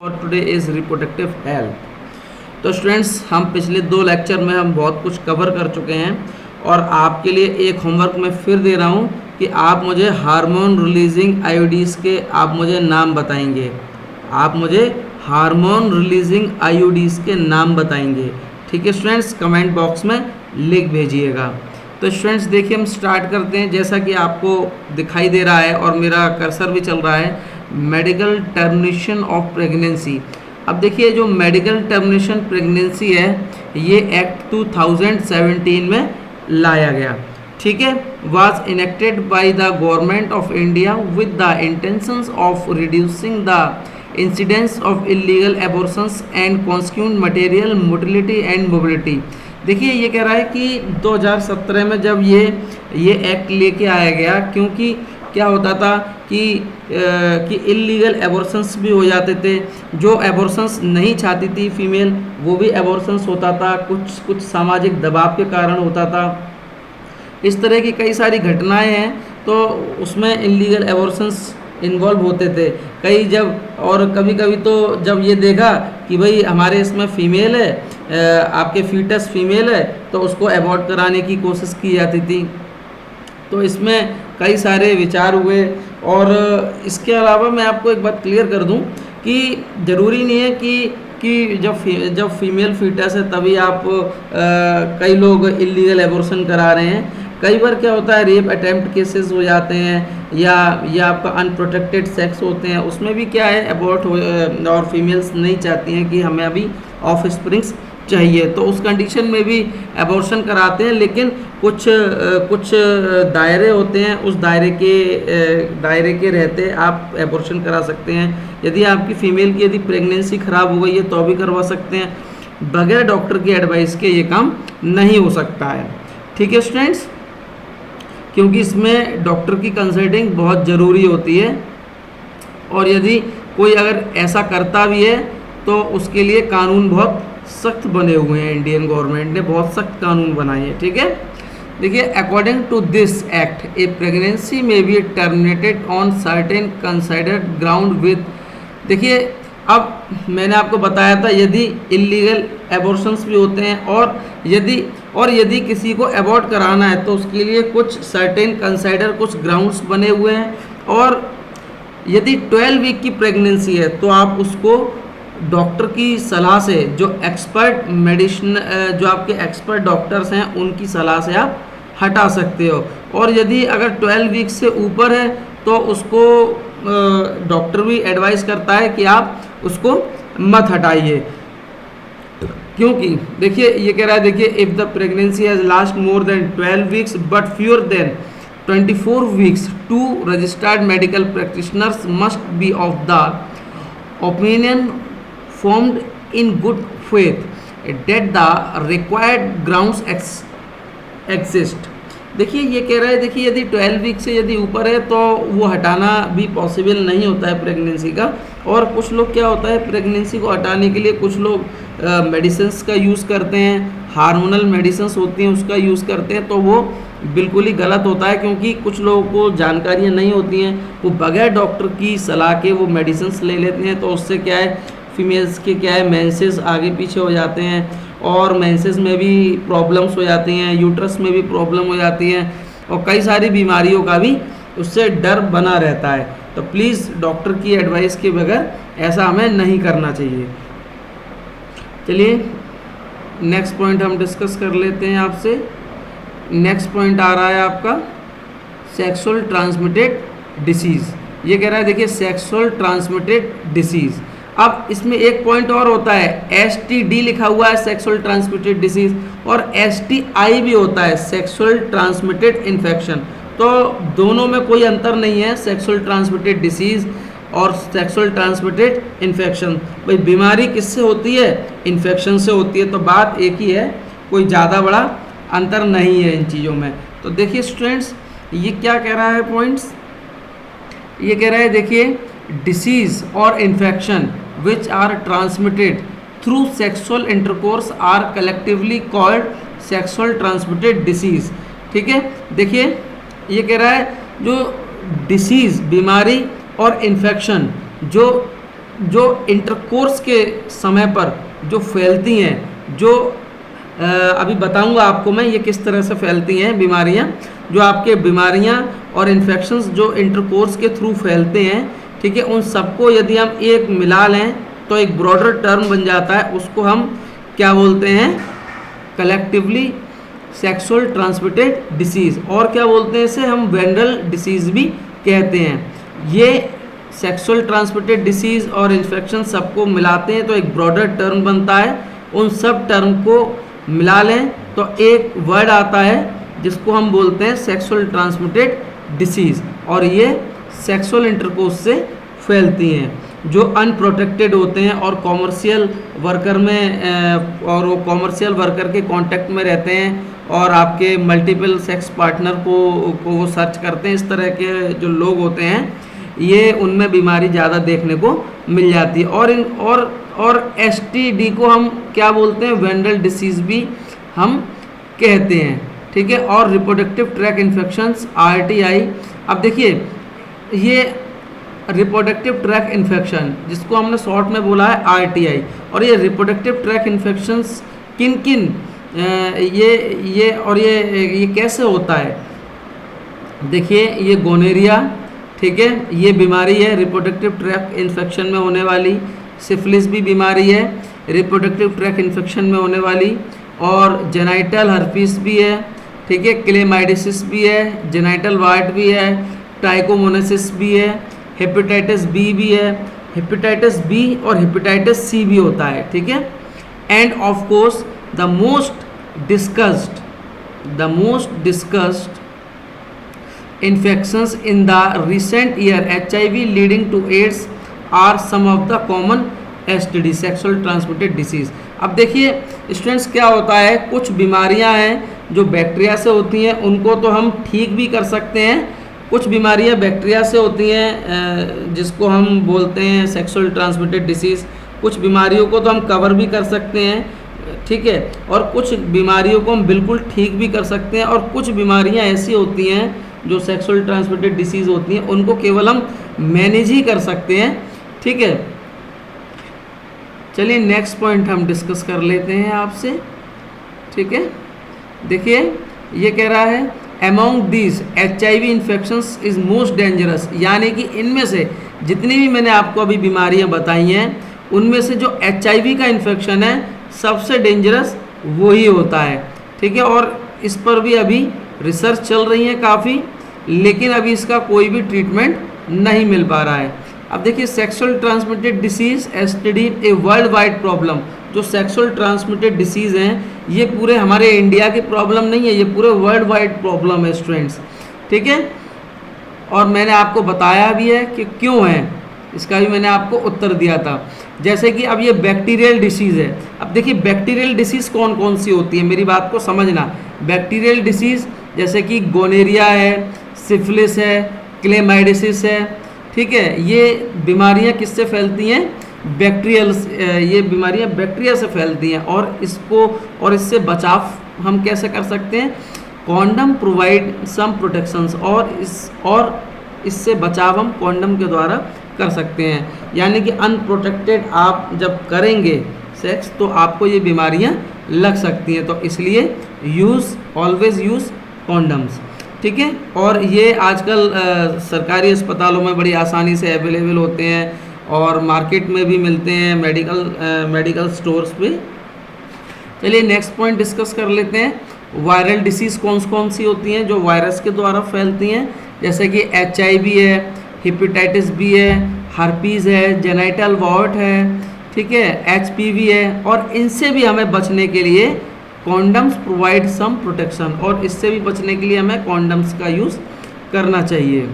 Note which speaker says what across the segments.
Speaker 1: और today is reproductive health. तो students, हम पिछले 2 लेक्चर में हम बहुत कुछ कवर कर चुके हैं और आपके लिए एक होमवर्क मैं फिर दे रहा हूं कि आप मुझे हार्मोन रिलीजिंग आईओडीज़ के आप मुझे नाम बताएंगे। आप मुझे हार्मोन रिलीजिंग आईओडीज़ के नाम बताएंगे। ठीक है स्टूडेंट्स, कमेंट बॉक्स में लिख भेजिएगा। तो स्टूडेंट्स देखिए, हम स्टार्ट करते हैं। जैसा कि आपको दिखाई दे रहा है और मेरा कर्सर भी चल रहा है, मेडिकल टर्मिनेशन ऑफ प्रेगनेंसी। अब देखिए, जो मेडिकल टर्मिनेशन प्रेगनेंसी है ये एक्ट 2017 में लाया गया। ठीक है, was enacted by the government of India with the intentions of reducing the incidence of illegal abortions and consequent material motility and mobility. देखिए, ये कह रहा है कि 2017 में जब ये एक्ट लेके आया गया, क्योंकि क्या होता था कि इलीगल एबॉर्शंस भी हो जाते थे। जो एबॉर्शंस नहीं चाहती थी फीमेल, वो भी एबॉर्शंस होता था, कुछ सामाजिक दबाव के कारण होता था। इस तरह की कई सारी घटनाएं हैं, तो उसमें इलीगल एबॉर्शंस इन्वॉल्व होते थे और कभी कभी तो जब ये देखा कि भाई हमारे इसमें फीमेल है, आपके फीटस फीमेल है, तो उसको एबॉर्ट कराने की कोशिश की जाती थी। तो इसमें कई सारे विचार हुए। और इसके अलावा मैं आपको एक बात क्लियर कर दूं कि ज़रूरी नहीं है कि जब फीमेल फीटस है तभी आप कई लोग इलीगल एबॉर्शन करा रहे हैं। कई बार क्या होता है, रेप अटेम्प्ट केसेस हो जाते हैं या आपका अनप्रोटेक्टेड सेक्स होते हैं, उसमें भी क्या है एबॉर्ट हो, और फीमेल्स नहीं चाहती हैं कि हमें अभी ऑफ स्प्रिंग्स चाहिए, तो उस कंडीशन में भी एबॉर्शन कराते हैं। लेकिन कुछ दायरे होते हैं, उस दायरे के रहते आप एबॉर्शन करा सकते हैं। यदि आपकी फ़ीमेल की यदि प्रेगनेंसी ख़राब हो गई है तो भी करवा सकते हैं। बगैर डॉक्टर की एडवाइस के ये काम नहीं हो सकता है। ठीक है स्टूडेंट्स, क्योंकि इसमें डॉक्टर की कंसल्टिंग बहुत ज़रूरी होती है, और यदि कोई अगर ऐसा करता भी है तो उसके लिए कानून बहुत सख्त बने हुए हैं। इंडियन गवर्नमेंट ने बहुत सख्त कानून बनाए हैं। ठीक है, देखिए, according to this act a pregnancy may be terminated on certain considered ground with. देखिए, अब मैंने आपको बताया था यदि इलीगल एबॉर्शंस भी होते हैं और यदि किसी को एबॉर्ट कराना है तो उसके लिए कुछ सर्टेन कंसिडर कुछ ग्राउंड्स बने हुए हैं। और यदि 12 वीक की प्रेगनेंसी है तो आप उसको डॉक्टर की सलाह से, जो एक्सपर्ट मेडिसिन जो आपके एक्सपर्ट डॉक्टर्स हैं उनकी सलाह से आप हटा सकते हो। और यदि अगर 12 वीक से ऊपर है तो उसको डॉक्टर भी एडवाइस करता है कि आप उसको मत हटाइए। क्योंकि देखिए, ये कह रहा है, देखिए, if the pregnancy has last more than 12 weeks but fewer than 24 weeks, 2 registered medical practitioners must be of the opinion formed in good faith that the required grounds exist। देखिए, ये कह रहा है, देखिए, यदि 12 वीक से यदि ऊपर है तो वो हटाना भी पॉसिबल नहीं होता है प्रेगनेंसी का। और कुछ लोग क्या होता है, प्रेगनेंसी को हटाने के लिए कुछ लोग मेडिसिन्स का यूज़ करते हैं, हार्मोनल मेडिसिन्स होती हैं उसका यूज़ करते हैं, तो वो बिल्कुल ही गलत होता है। क्योंकि कुछ लोगों को जानकारियाँ नहीं होती हैं, वो बगैर डॉक्टर की सलाह के वो मेडिसिन्स ले लेते हैं, तो उससे क्या है, फीमेल्स के क्या है, मेंसेस आगे पीछे हो जाते हैं और मेंसेस में भी प्रॉब्लम्स हो जाती हैं, यूट्रस में भी प्रॉब्लम हो जाती हैं, और कई सारी बीमारियों का भी उससे डर बना रहता है। तो प्लीज़ डॉक्टर की एडवाइस के बगैर ऐसा हमें नहीं करना चाहिए। चलिए, नेक्स्ट पॉइंट हम डिस्कस कर लेते हैं आपसे। नेक्स्ट पॉइंट आ रहा है आपका सेक्सुअल ट्रांसमिटेड डिसीज़। ये कह रहा है, देखिए, सेक्सुअल ट्रांसमिटेड डिसीज़। अब इसमें एक पॉइंट और होता है, STD लिखा हुआ है, सेक्सुअल ट्रांसमिटेड डिसीज़, और STI भी होता है, सेक्सुअल ट्रांसमिटेड इन्फेक्शन। तो दोनों में कोई अंतर नहीं है, सेक्सुअल ट्रांसमिटेड डिसीज़ और सेक्सुअल ट्रांसमिटेड इन्फेक्शन। भाई, बीमारी किससे होती है, इन्फेक्शन से होती है। तो बात एक ही है, कोई ज़्यादा बड़ा अंतर नहीं है इन चीज़ों में। तो देखिए स्टूडेंट्स, ये क्या कह रहा है पॉइंट्स, ये कह रहा है, देखिए, डिसीज़ और infection which are transmitted through sexual intercourse are collectively called sexual transmitted disease। ठीक है, देखिए, ये कह रहा है जो डिसीज़ बीमारी और इन्फेक्शन जो जो इंटरकोर्स के समय पर जो फैलती हैं, जो अभी बताऊंगा आपको मैं ये किस तरह से फैलती हैं बीमारियां, जो आपके बीमारियां और इन्फेक्शंस जो इंटरकोर्स के थ्रू फैलते हैं, ठीक है, उन सबको यदि हम एक मिला लें तो एक ब्रॉडर टर्म बन जाता है, उसको हम क्या बोलते हैं, कलेक्टिवली सेक्सुअल ट्रांसमिटेड डिसीज़, और क्या बोलते हैं इसे हम वेनरल डिसीज़ भी कहते हैं। ये सेक्सुअल ट्रांसमिटेड डिसीज़ और इन्फेक्शन सबको मिलाते हैं तो एक ब्रॉडर टर्म बनता है। उन सब टर्म को मिला लें तो एक वर्ड आता है जिसको हम बोलते हैं सेक्सुअल ट्रांसमिटेड डिसीज़, और ये सेक्सुअल इंटरकोर्स से फैलती हैं। जो अनप्रोटेक्टेड होते हैं और कॉमर्शियल वर्कर में और वो कॉमर्शियल वर्कर के कांटेक्ट में रहते हैं और आपके मल्टीपल सेक्स पार्टनर को वो सर्च करते हैं, इस तरह के जो लोग होते हैं ये उनमें बीमारी ज़्यादा देखने को मिल जाती है। और STD को हम क्या बोलते हैं, वेनरल डिसीज़ भी हम कहते हैं, ठीक है। और रिप्रोडक्टिव ट्रैक इन्फेक्शंस RTI, अब देखिए ये रिप्रोडक्टिव ट्रैक इन्फेक्शन जिसको हमने शॉर्ट में बोला है RTI, और ये रिप्रोडक्टिव ट्रैक इन्फेक्शंस किन किन ये कैसे होता है, देखिए ये गोनेरिया, ठीक है, ये बीमारी है रिप्रोडक्टिव ट्रैक इन्फेक्शन में होने वाली। सिफिलिस भी बीमारी है रिप्रोडक्टिव ट्रैक इन्फेक्शन में होने वाली, और जेनाइटल हर्पीस भी है, ठीक है, क्लेमाइडिसिस भी है, जेनाइटल वार्ट भी है, ट्राइकोमोनासिस भी है, हेपेटाइटिस बी भी है, हेपेटाइटिस बी और हेपेटाइटिस सी भी होता है, ठीक है। End of course the most discussed infections in the recent year HIV leading to AIDS are some of the common STD sexual transmitted disease। अब देखिए स्टूडेंट्स क्या होता है, कुछ बीमारियां हैं जो बैक्टीरिया से होती हैं, उनको तो हम ठीक भी कर सकते हैं। कुछ बीमारियां बैक्टीरिया से होती हैं जिसको हम बोलते हैं सेक्सुअल ट्रांसमिटेड डिसीज़, कुछ बीमारियों को तो हम कवर भी कर सकते हैं, ठीक है, और कुछ बीमारियों को हम बिल्कुल ठीक भी कर सकते हैं, और कुछ बीमारियां ऐसी होती हैं जो सेक्सुअल ट्रांसमिटेड डिसीज़ होती हैं उनको केवल हम मैनेज ही कर सकते हैं, ठीक है। चलिए नेक्स्ट पॉइंट हम डिस्कस कर लेते हैं आपसे, ठीक है। देखिए ये कह रहा है among these HIV infections is most dangerous, यानी कि इनमें से जितनी भी मैंने आपको अभी बीमारियां बताई हैं उनमें से जो HIV का इन्फेक्शन है सबसे डेंजरस वही होता है, ठीक है। और इस पर भी अभी रिसर्च चल रही है काफ़ी, लेकिन अभी इसका कोई भी ट्रीटमेंट नहीं मिल पा रहा है। अब देखिए sexual transmitted disease STD a world wide problem. जो सेक्सुअल ट्रांसमिटेड डिसीज़ हैं ये पूरे हमारे इंडिया की प्रॉब्लम नहीं है, ये पूरे वर्ल्ड वाइड प्रॉब्लम है स्टूडेंट्स, ठीक है। और मैंने आपको बताया भी है कि क्यों है, इसका भी मैंने आपको उत्तर दिया था। जैसे कि अब ये बैक्टीरियल डिसीज़ है, अब देखिए बैक्टीरियल डिसीज़ कौन कौन सी होती है, मेरी बात को समझना। बैक्टीरियल डिसीज़ जैसे कि गोनेरिया है, सिफिलिस है, क्लेमाइडिसिस है, ठीक है, ये बीमारियां किससे फैलती हैं, बैक्टीरियल, ये बीमारियां बैक्टीरिया से फैलती हैं। और इससे बचाव हम कैसे कर सकते हैं, कॉन्डम प्रोवाइड सम प्रोटेक्शंस, और इससे बचाव हम कॉन्डम के द्वारा कर सकते हैं। यानी कि अनप्रोटेक्टेड आप जब करेंगे सेक्स तो आपको ये बीमारियां लग सकती हैं, तो इसलिए ऑलवेज यूज़ कॉन्डम्स, ठीक है। और ये आजकल सरकारी अस्पतालों में बड़ी आसानी से अवेलेबल होते हैं और मार्केट में भी मिलते हैं, मेडिकल स्टोर्स पे। चलिए नेक्स्ट पॉइंट डिस्कस कर लेते हैं। वायरल डिसीज़ कौन कौन सी होती हैं जो वायरस के द्वारा फैलती हैं, जैसे कि HIV है, हेपेटाइटिस बी है, हर्पीज़ है, जेनाइटल वार्ट है, ठीक है, HPV है। और इनसे भी हमें बचने के लिए कॉन्डम्स प्रोवाइड सम प्रोटेक्शन, और इससे भी बचने के लिए हमें कॉन्डम्स का यूज़ करना चाहिए,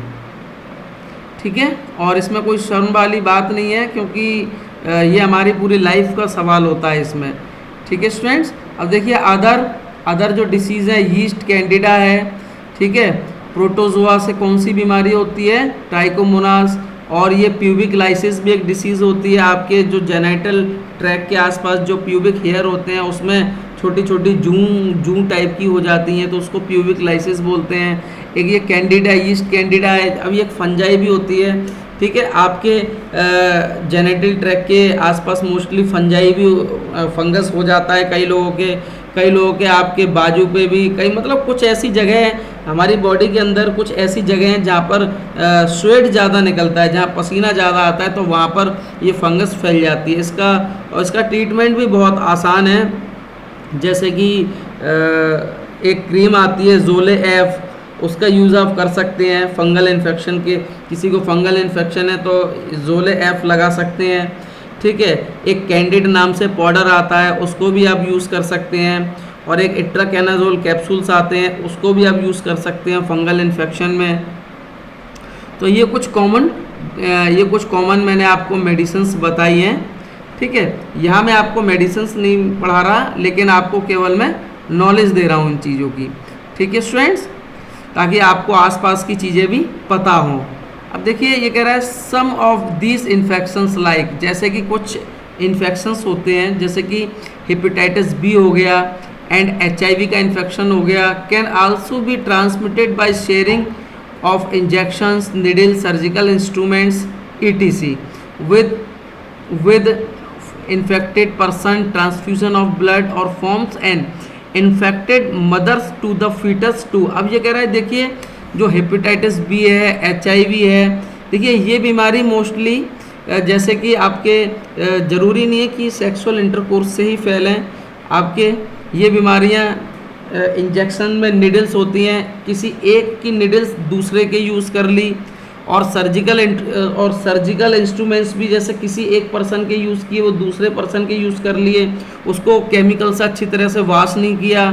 Speaker 1: ठीक है। और इसमें कोई शर्म वाली बात नहीं है क्योंकि ये हमारी पूरी लाइफ का सवाल होता है इसमें, ठीक है स्टूडेंट्स। अब देखिए अदर जो डिसीज़ है, यीस्ट कैंडिडा है, ठीक है, प्रोटोजोआ से कौन सी बीमारी होती है, ट्राइकोमोनास। और ये प्यूबिक लाइसिस भी एक डिसीज़ होती है, आपके जो जेनाइटल ट्रैक के आसपास जो प्यूबिक हेयर होते हैं उसमें छोटी छोटी जूं टाइप की हो जाती हैं, तो उसको प्यूबिक लाइसिस बोलते हैं। एक ये कैंडिडा, यीस्ट कैंडिडा है। अब ये एक फंजाई भी होती है, ठीक है। आपके जेनेटल ट्रैक के आसपास मोस्टली फंजाई भी फंगस हो जाता है कई लोगों के आपके बाजू पे भी, कई मतलब कुछ ऐसी जगह है हमारी बॉडी के अंदर, कुछ ऐसी जगह हैं जहाँ पर स्वेट ज़्यादा निकलता है, जहाँ पसीना ज़्यादा आता है, तो वहाँ पर ये फंगस फैल जाती है। इसका ट्रीटमेंट भी बहुत आसान है। जैसे कि एक क्रीम आती है ज़ोले एफ, उसका यूज़ आप कर सकते हैं फंगल इन्फेक्शन के, किसी को फंगल इन्फेक्शन है तो ज़ोले एफ लगा सकते हैं, ठीक है। एक कैंडिड नाम से पाउडर आता है, उसको भी आप यूज़ कर सकते हैं, और एक इट्राकेनाजोल कैप्सूल्स आते हैं, उसको भी आप यूज़ कर सकते हैं फंगल इन्फेक्शन में। तो ये कुछ कॉमन मैंने आपको मेडिसिन्स बताई हैं, ठीक है। यहाँ मैं आपको मेडिसिन्स नहीं पढ़ा रहा, लेकिन आपको केवल मैं नॉलेज दे रहा हूँ इन चीज़ों की, ठीक है स्टूडेंट्स, ताकि आपको आसपास की चीज़ें भी पता हों। अब देखिए ये कह रहा है सम ऑफ दीज इन्फेक्शंस लाइक, जैसे कि कुछ इन्फेक्शंस होते हैं जैसे कि हेपेटाइटिस बी हो गया एंड HIV का इन्फेक्शन हो गया, can also be transmitted by sharing of injections, needle, surgical instruments ETC with infected person, transfusion of blood or forms and infected mothers to the fetus too। अब ये कह रहा है देखिए जो हेपेटाइटिस बी है, HIV है, देखिए ये बीमारी मोस्टली जैसे कि आपके ज़रूरी नहीं है कि सेक्सुअल इंटरकोर्स से ही फैलें, आपके ये बीमारियां इंजेक्शन में निडल्स होती हैं, किसी एक की निडल्स दूसरे के यूज़ कर ली, और सर्जिकल इंस्ट्रूमेंट्स भी जैसे किसी एक पर्सन के यूज़ किए वो दूसरे पर्सन के यूज़ कर लिए, उसको केमिकल से अच्छी तरह से वॉश नहीं किया,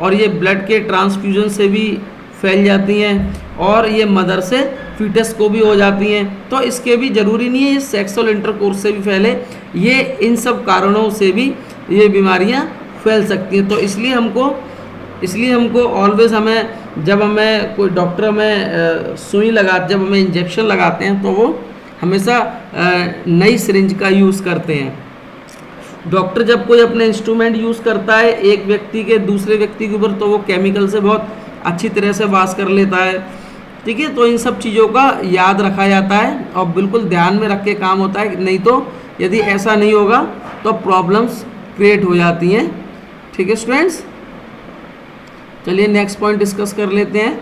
Speaker 1: और ये ब्लड के ट्रांसफ्यूजन से भी फैल जाती हैं, और ये मदर से फीटस को भी हो जाती हैं। तो इसके भी ज़रूरी नहीं है ये सेक्सुअल इंटरकोर्स से भी फैले, ये इन सब कारणों से भी ये बीमारियां फैल सकती हैं। तो इसलिए हमको ऑलवेज़ जब हमें कोई डॉक्टर हमें सुई जब हमें इंजेक्शन लगाते हैं तो वो हमेशा नई सिरिंज का यूज़ करते हैं। डॉक्टर जब कोई अपने इंस्ट्रूमेंट यूज़ करता है एक व्यक्ति के दूसरे व्यक्ति के ऊपर, तो वो केमिकल से बहुत अच्छी तरह से वॉश कर लेता है, ठीक है। तो इन सब चीज़ों का याद रखा जाता है और बिल्कुल ध्यान में रख के काम होता है, नहीं तो यदि ऐसा नहीं होगा तो प्रॉब्लम्स क्रिएट हो जाती हैं, ठीक है स्टूडेंट्स। चलिए नेक्स्ट पॉइंट डिस्कस कर लेते हैं।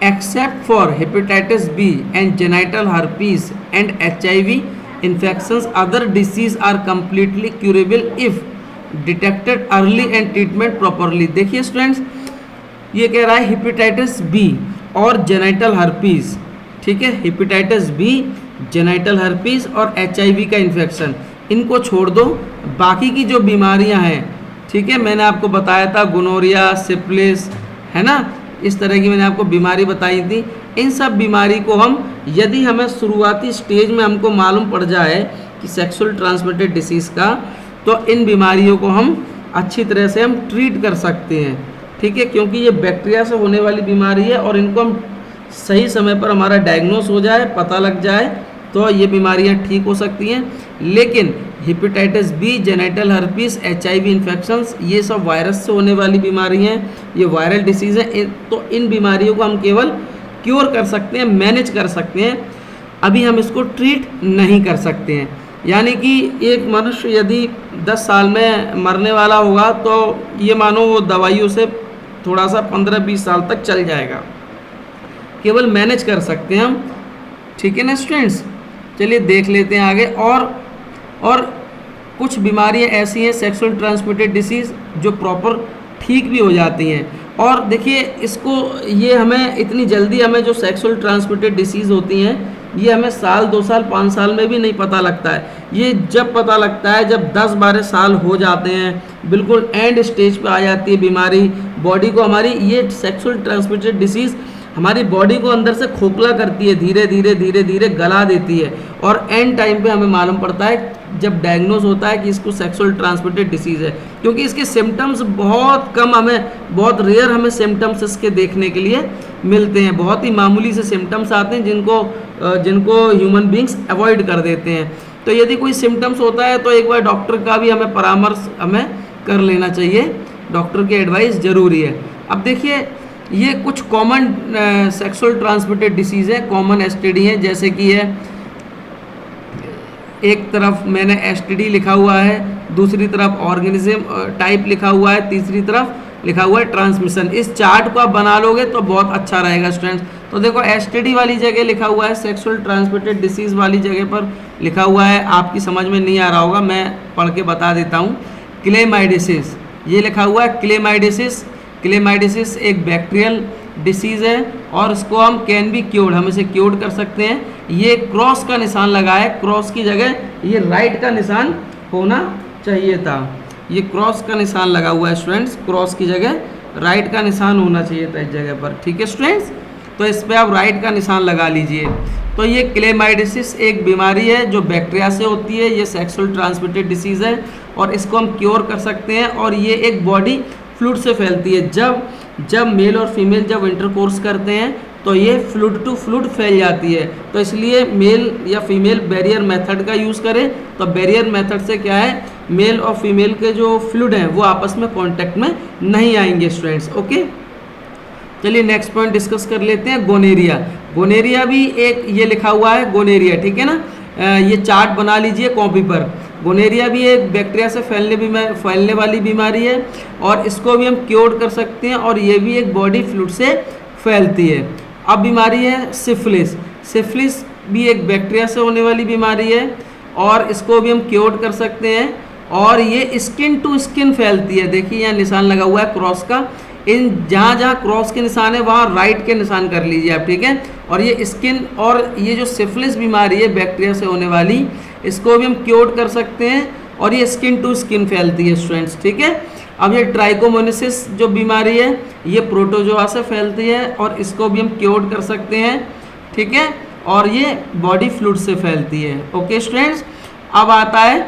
Speaker 1: Except for hepatitis B and genital herpes and HIV infections other disease are completely curable if detected early and treatment properly. देखिए स्टूडेंट्स ये कह रहा है हेपेटाइटिस बी और जेनाइटल हर्पीज, ठीक है, हेपेटाइटिस बी, जेनाइटल हर्पीज और HIV का इन्फेक्शन, इनको छोड़ दो, बाकी की जो बीमारियां हैं, ठीक है, मैंने आपको बताया था गोनोरिया, सिफिलिस, है ना, इस तरह की मैंने आपको बीमारी बताई थी। इन सब बीमारी को यदि हमें शुरुआती स्टेज में हमको मालूम पड़ जाए कि सेक्सुअल ट्रांसमिटेड डिसीज़ का, तो इन बीमारियों को हम अच्छी तरह से हम ट्रीट कर सकते हैं, ठीक है, क्योंकि ये बैक्टीरिया से होने वाली बीमारी है, और इनको हम सही समय पर हमारा डायग्नोस हो जाए, पता लग जाए, तो ये बीमारियां ठीक हो सकती हैं। लेकिन hepatitis B, genital herpes, HIV infections, ये सब वायरस से होने वाली बीमारी हैं, ये वायरल डिसीज़ हैं, तो इन बीमारियों को हम केवल क्योर कर सकते हैं, मैनेज कर सकते हैं, अभी हम इसको ट्रीट नहीं कर सकते हैं। यानी कि एक मनुष्य यदि 10 साल में मरने वाला होगा तो ये मानो वो दवाइयों से थोड़ा सा 15-20 साल तक चल जाएगा, केवल मैनेज कर सकते हैं हम, ठीक है ना स्टूडेंट्स। चलिए देख लेते हैं आगे। और कुछ बीमारियां ऐसी हैं सेक्सुअल ट्रांसमिटेड डिसीज़ जो प्रॉपर ठीक भी हो जाती हैं, और देखिए इसको ये हमें इतनी जल्दी हमें जो सेक्सुअल ट्रांसमिटेड डिसीज़ होती हैं ये हमें साल 2 साल 5 साल में भी नहीं पता लगता है, ये जब पता लगता है जब 10-12 साल हो जाते हैं, बिल्कुल एंड स्टेज पे आ जाती है बीमारी, बॉडी को हमारी ये सेक्सुअल ट्रांसमिटेड डिसीज़ हमारी बॉडी को अंदर से खोखला करती है, धीरे धीरे गला देती है, और एंड टाइम पे हमें मालूम पड़ता है जब डायग्नोज होता है कि इसको सेक्सुअल ट्रांसमिटेड डिसीज़ है, क्योंकि इसके सिम्टम्स बहुत कम बहुत रेयर हमें सिम्टम्स इसके देखने के लिए मिलते हैं, बहुत ही मामूली से सिम्टम्स आते हैं जिनको ह्यूमन बींग्स अवॉइड कर देते हैं। तो यदि कोई सिम्टम्स होता है तो एक बार डॉक्टर का भी हमें परामर्श कर लेना चाहिए, डॉक्टर की एडवाइस ज़रूरी है। अब देखिए ये कुछ कॉमन सेक्सुअल ट्रांसमिटेड डिसीज़ है, कॉमन STD हैं, जैसे कि है एक तरफ मैंने एसटीडी लिखा हुआ है, दूसरी तरफ ऑर्गेनिज्म टाइप लिखा हुआ है, तीसरी तरफ लिखा हुआ है ट्रांसमिशन। इस चार्ट को आप बना लोगे तो बहुत अच्छा रहेगा स्टूडेंट्स। तो देखो एसटीडी वाली जगह लिखा हुआ है, सेक्सुअल ट्रांसमिटेड डिसीज़ वाली जगह पर लिखा हुआ है, आपकी समझ में नहीं आ रहा होगा, मैं पढ़ के बता देता हूँ। क्लेमाइडिसिस, ये लिखा हुआ है क्लेमाइडिसिस। क्लेमाइडिसिस एक बैक्टीरियल डिसीज़ है और इसको हम कैन बी क्योर्ड, हम इसे क्योर्ड कर सकते हैं। ये क्रॉस का निशान लगा है, क्रॉस की जगह ये राइट का निशान होना चाहिए था। ये क्रॉस का निशान लगा हुआ है स्टूडेंट्स, क्रॉस की जगह राइट का निशान होना चाहिए था इस जगह पर, ठीक है स्टूडेंट्स। तो इस पर आप राइट का निशान लगा लीजिए। तो ये क्लेमाइडिसिस एक बीमारी है जो बैक्टीरिया से होती है, ये सेक्सुअल ट्रांसमिटेड डिसीज़ है और इसको हम क्योर कर सकते हैं। और ये एक बॉडी फ्लूइड से फैलती है। जब मेल और फीमेल जब इंटरकोर्स करते हैं तो ये फ्लूइड टू फ्लूइड फैल जाती है। तो इसलिए मेल या फीमेल बैरियर मेथड का यूज़ करें। तो बैरियर मेथड से क्या है, मेल और फीमेल के जो फ्लूइड हैं वो आपस में कांटेक्ट में नहीं आएंगे स्टूडेंट्स। ओके, चलिए नेक्स्ट पॉइंट डिस्कस कर लेते हैं। गोनेरिया, गोनेरिया भी एक ये लिखा हुआ है गोनेरिया, ठीक है ना। ये चार्ट बना लीजिए कॉपी पर। गोनेरिया भी एक बैक्टीरिया से फैलने वाली बीमारी है और इसको भी हम क्योर कर सकते हैं और ये भी एक बॉडी फ्लूइड से फैलती है। अब बीमारी है सिफिलिस। सिफिलिस भी एक बैक्टीरिया से होने वाली बीमारी है और इसको भी हम क्योर कर सकते हैं और ये स्किन टू स्किन फैलती है। देखिए यहाँ निशान लगा हुआ है क्रॉस का, इन जहाँ क्रॉस के निशान है वहाँ राइट के निशान कर लीजिए आप, ठीक है। और ये स्किन और ये जो सिफिलिस बीमारी है बैक्टीरिया से होने वाली, इसको भी हम क्योर कर सकते हैं और ये स्किन टू स्किन फैलती है स्टूडेंट्स, ठीक है। अब ये ट्राइकोमोनासिस जो बीमारी है ये प्रोटोजोआ से फैलती है और इसको भी हम क्योर कर सकते हैं, ठीक है। और ये बॉडी फ्लूइड से फैलती है। ओके स्टूडेंट्स, अब आता है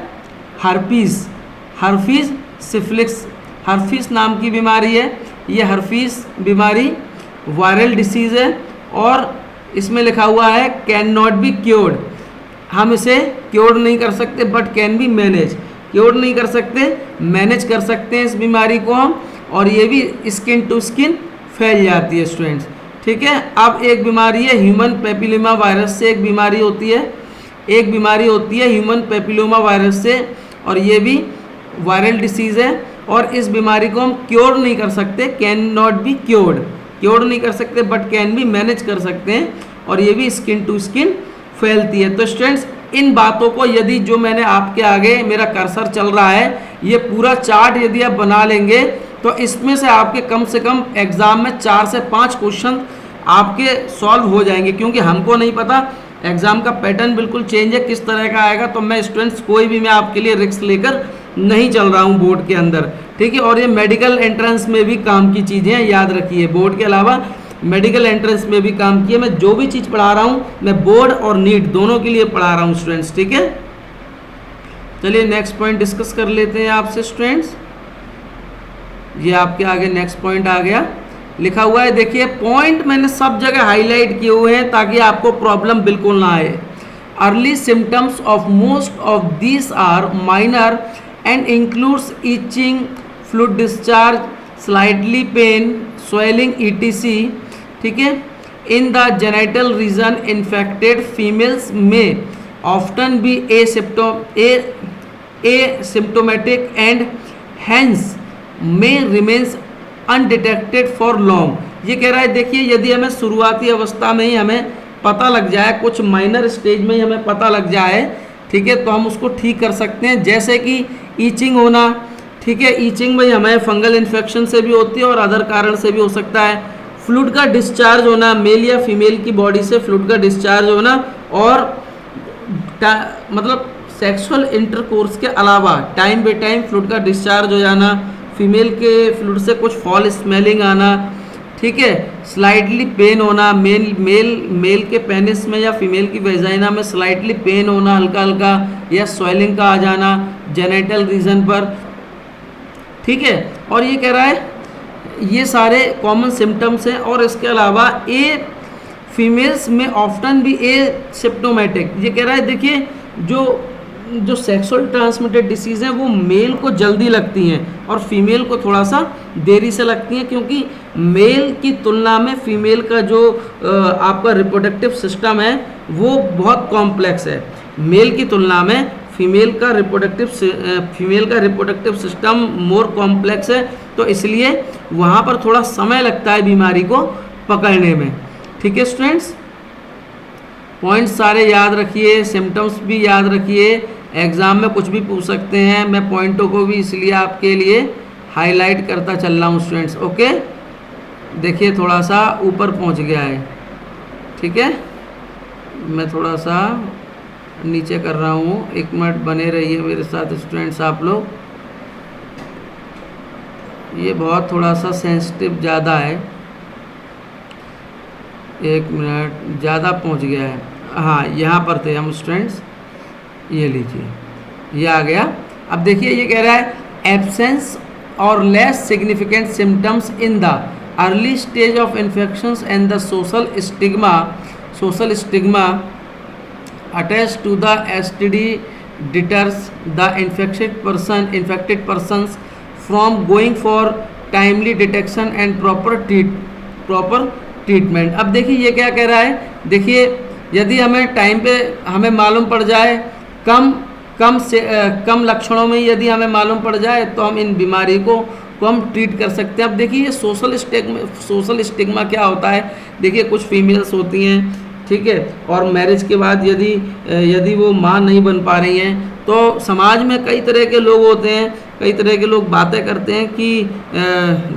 Speaker 1: हर्पीस। हर्पीस सिफिलिस, हर्पीस नाम की बीमारी है। ये हर्पीस बीमारी वायरल डिसीज़ है और इसमें लिखा हुआ है कैन नॉट बी क्योर्ड। हम इसे क्योर नहीं कर सकते but can be manage. Cure नहीं कर सकते, मैनेज कर सकते हैं इस बीमारी को हम, और ये भी स्किन टू स्किन फैल जाती है स्टूडेंट्स, ठीक है। अब एक बीमारी है ह्यूमन पेपिलोमा वायरस से एक बीमारी होती है, एक बीमारी होती है ह्यूमन पेपिलोमा वायरस से और ये भी वायरल डिसीज़ है और इस बीमारी को हम क्योर नहीं कर सकते, can not be cured. Cure नहीं कर सकते बट कैन बी मैनेज कर सकते हैं और ये भी स्किन टू स्किन फैलती है। तो स्टूडेंट्स इन बातों को यदि जो मैंने आपके आगे मेरा कर्सर चल रहा है ये पूरा चार्ट यदि आप बना लेंगे तो इसमें से आपके कम से कम एग्ज़ाम में 4 से 5 क्वेश्चन आपके सॉल्व हो जाएंगे, क्योंकि हमको नहीं पता एग्ज़ाम का पैटर्न बिल्कुल चेंज है, किस तरह का आएगा। तो मैं स्टूडेंट्स कोई भी मैं आपके लिए रिस्क लेकर नहीं चल रहा हूँ बोर्ड के अंदर, ठीक है। और ये मेडिकल एंट्रेंस में भी काम की चीज़ें हैं, याद रखिए। बोर्ड के अलावा मेडिकल एंट्रेंस में भी काम किया। मैं जो भी चीज़ पढ़ा रहा हूँ मैं बोर्ड और नीट दोनों के लिए पढ़ा रहा हूँ स्टूडेंट्स, ठीक है। चलिए नेक्स्ट पॉइंट डिस्कस कर लेते हैं आपसे स्टूडेंट्स। ये आपके आगे नेक्स्ट पॉइंट आ गया, लिखा हुआ है, देखिए पॉइंट मैंने सब जगह हाईलाइट किए हुए हैं ताकि आपको प्रॉब्लम बिल्कुल ना आए। Early symptoms of most of these are minor and includes itching, fluid discharge, slightly pain, swelling etc, ठीक है। In the genital region infected females may often be asymptomatic and hence may remains undetected for long. ये कह रहा है देखिए यदि हमें शुरुआती अवस्था में ही हमें पता लग जाए, कुछ माइनर स्टेज में ही हमें पता लग जाए, ठीक है, तो हम उसको ठीक कर सकते हैं। जैसे कि ईचिंग होना, ठीक है, ईचिंग में हमें फंगल इन्फेक्शन से भी होती है और अदर कारण से भी हो सकता है। फ्लूइड का डिस्चार्ज होना, मेल या फीमेल की बॉडी से फ्लूइड का डिस्चार्ज होना और मतलब सेक्सुअल इंटरकोर्स के अलावा टाइम बाई टाइम फ्लूइड का डिस्चार्ज हो जाना, फीमेल के फ्लूइड से कुछ फॉल स्मेलिंग आना, ठीक है, स्लाइटली पेन होना, मेल के पेनिस में या फीमेल की वेजाइना में स्लाइटली पेन होना हल्का हल्का, या स्वेलिंग का आ जाना जेनिटल रीजन पर, ठीक है। और ये कह रहा है ये सारे कॉमन सिम्टम्स हैं और इसके अलावा फीमेल्स में ऑफ्टन भी एसिम्प्टोमेटिक। ये कह रहा है देखिए जो सेक्सुअल ट्रांसमिटेड डिसीज़ हैं वो मेल को जल्दी लगती हैं और फीमेल को थोड़ा सा देरी से लगती हैं, क्योंकि मेल की तुलना में फीमेल का जो आपका रिप्रोडक्टिव सिस्टम है वो बहुत कॉम्प्लेक्स है। मेल की तुलना में फीमेल का रिप्रोडक्टिव सिस्टम मोर कॉम्प्लेक्स है, तो इसलिए वहाँ पर थोड़ा समय लगता है बीमारी को पकड़ने में। ठीक है स्टूडेंट्स, पॉइंट्स सारे याद रखिए, सिम्टम्स भी याद रखिए, एग्ज़ाम में कुछ भी पूछ सकते हैं। मैं पॉइंटों को भी इसलिए आपके लिए हाईलाइट करता चल रहा हूँ स्टूडेंट्स। ओके, देखिए थोड़ा सा ऊपर पहुँच गया है। ठीक है, मैं थोड़ा सा नीचे कर रहा हूँ, 1 मिनट बने रहिए मेरे साथ स्टूडेंट्स आप लोग। ये बहुत थोड़ा सा सेंसिटिव ज़्यादा है, 1 मिनट ज़्यादा पहुँच गया है। हाँ, यहाँ पर थे हम स्टूडेंट्स, ये लीजिए, ये आ गया। अब देखिए ये कह रहा है एब्सेंस और less significant symptoms in the early stage of infections and the social stigma attached to the STD deters the infected persons from going for timely detection and proper treatment। अब देखिए ये क्या कह रहा है, देखिए यदि हमें टाइम पे हमें मालूम पड़ जाए, कम लक्षणों में यदि हमें मालूम पड़ जाए तो हम इन बीमारी को हम ट्रीट कर सकते हैं। अब देखिए ये सोशल स्टिग्मा क्या होता है, देखिए कुछ फीमेल्स होती हैं, ठीक है, और मैरिज के बाद यदि वो माँ नहीं बन पा रही हैं तो समाज में कई तरह के लोग होते हैं, कई तरह के लोग बातें करते हैं कि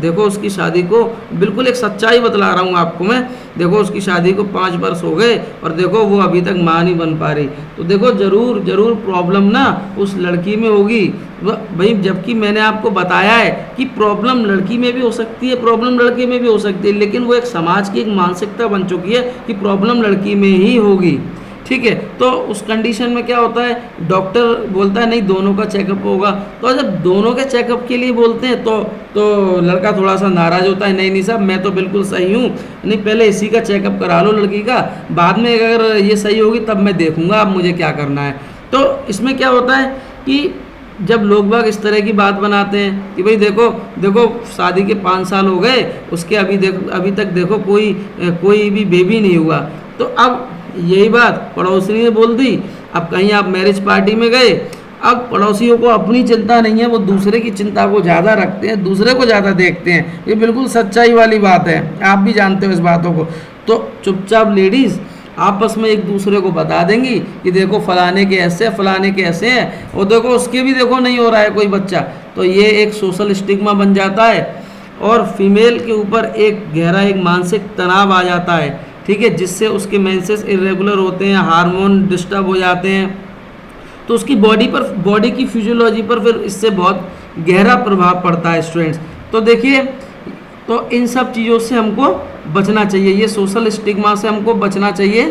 Speaker 1: देखो उसकी शादी को, बिल्कुल एक सच्चाई बतला रहा हूँ आपको मैं, देखो उसकी शादी को 5 वर्ष हो गए और देखो वो अभी तक माँ नहीं बन पा रही। तो देखो ज़रूर प्रॉब्लम ना उस लड़की में होगी भाई, जबकि मैंने आपको बताया है कि प्रॉब्लम लड़की में भी हो सकती है, प्रॉब्लम लड़के में भी हो सकती है, लेकिन वो एक समाज की एक मानसिकता बन चुकी है कि प्रॉब्लम लड़की में ही होगी। ठीक है, तो उस कंडीशन में क्या होता है, डॉक्टर बोलता है नहीं दोनों का चेकअप होगा। तो जब दोनों के चेकअप के लिए बोलते हैं तो लड़का थोड़ा सा नाराज़ होता है, नहीं साहब मैं तो बिल्कुल सही हूँ, नहीं पहले इसी का चेकअप करा लो लड़की का, बाद में अगर ये सही होगी तब मैं देखूँगा अब मुझे क्या करना है। तो इसमें क्या होता है कि जब लोग बाग इस तरह की बात बनाते हैं कि भाई देखो शादी के 5 साल हो गए, उसके अभी तक देखो कोई भी बेबी नहीं हुआ, तो अब यही बात पड़ोसी ने बोल दी। अब कहीं आप मैरिज पार्टी में गए, अब पड़ोसियों को अपनी चिंता नहीं है, वो दूसरे की चिंता को ज़्यादा रखते हैं, दूसरे को ज़्यादा देखते हैं। ये बिल्कुल सच्चाई वाली बात है, आप भी जानते हो इस बातों को। तो चुपचाप लेडीज़ आपस में एक दूसरे को बता देंगी कि देखो फलाने के ऐसे हैं, और देखो उसके भी देखो नहीं हो रहा है कोई बच्चा। तो ये एक सोशल स्टिग्मा बन जाता है और फीमेल के ऊपर एक गहरा एक मानसिक तनाव आ जाता है। ठीक है, जिससे उसके मेंसेस इरेगुलर होते हैं, हार्मोन डिस्टर्ब हो जाते हैं, तो उसकी बॉडी की फिजियोलॉजी पर फिर इससे बहुत गहरा प्रभाव पड़ता है स्टूडेंट्स। तो देखिए, तो इन सब चीज़ों से हमको बचना चाहिए, ये सोशल स्टिग्मा से हमको बचना चाहिए,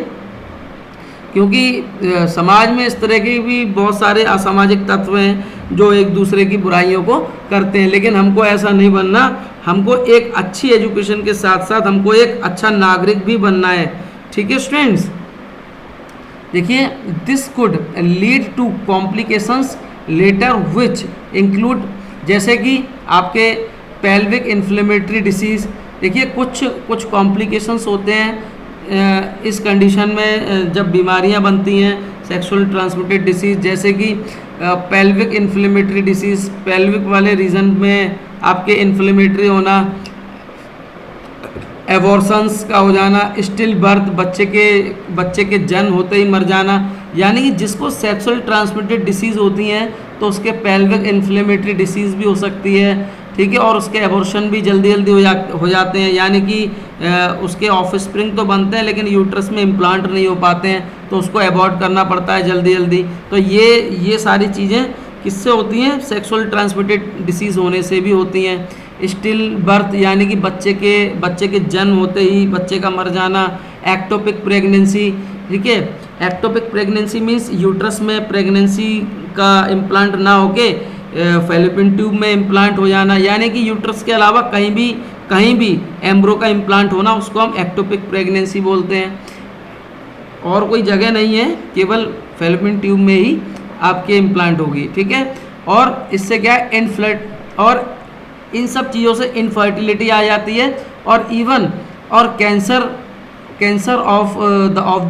Speaker 1: क्योंकि समाज में इस तरह के भी बहुत सारे असामाजिक तत्व हैं जो एक दूसरे की बुराइयों को करते हैं। लेकिन हमको ऐसा नहीं बनना, हमको एक अच्छी एजुकेशन के साथ साथ हमको एक अच्छा नागरिक भी बनना है। ठीक है स्टूडेंट्स, देखिए this could lead to complications later which include, जैसे कि आपके पेल्विक इन्फ्लेमेटरी डिसीज़। देखिए कुछ कॉम्प्लिकेशंस होते हैं इस कंडीशन में जब बीमारियां बनती हैं, सेक्सुअल ट्रांसमिटेड डिसीज़, जैसे कि पेल्विक इन्फ्लेमेटरी डिसीज़, पेल्विक वाले रीजन में आपके इन्फ्लेमेटरी होना, एबॉर्शंस का हो जाना, स्टिल बर्थ, बच्चे के जन्म होते ही मर जाना, यानी कि जिसको सेक्सुअल ट्रांसमिटेड डिसीज़ होती हैं तो उसके पेल्विक इन्फ्लेमेटरी डिसीज़ भी हो सकती है। ठीक है, और उसके एबॉर्शन भी जल्दी हो जाते हैं, यानी कि उसके ऑफस्प्रिंग तो बनते हैं लेकिन यूट्रस में इम्प्लांट नहीं हो पाते हैं, तो उसको एबॉर्ट करना पड़ता है जल्दी। तो ये सारी चीज़ें किससे होती हैं, सेक्सुअल ट्रांसमिटेड डिसीज़ होने से भी होती हैं। स्टिल बर्थ, यानी कि बच्चे के जन्म होते ही बच्चे का मर जाना। एक्टोपिक प्रेगनेंसी, ठीक है, एक्टोपिक प्रेगनेंसी मीन्स यूट्रस में प्रेगनेंसी का इम्प्लांट ना होके फैलोपियन ट्यूब में इम्प्लांट हो जाना, यानी कि यूट्रस के अलावा कहीं भी एम्ब्रो का इम्प्लांट होना, उसको हम एक्टोपिक प्रेगनेंसी बोलते हैं। और कोई जगह नहीं है, केवल फैलोपियन ट्यूब में ही आपके इम्प्लांट होगी। ठीक है, और इससे क्या है, इनफ्लट, और इन सब चीज़ों से इनफर्टिलिटी आ जाती है, और cancer of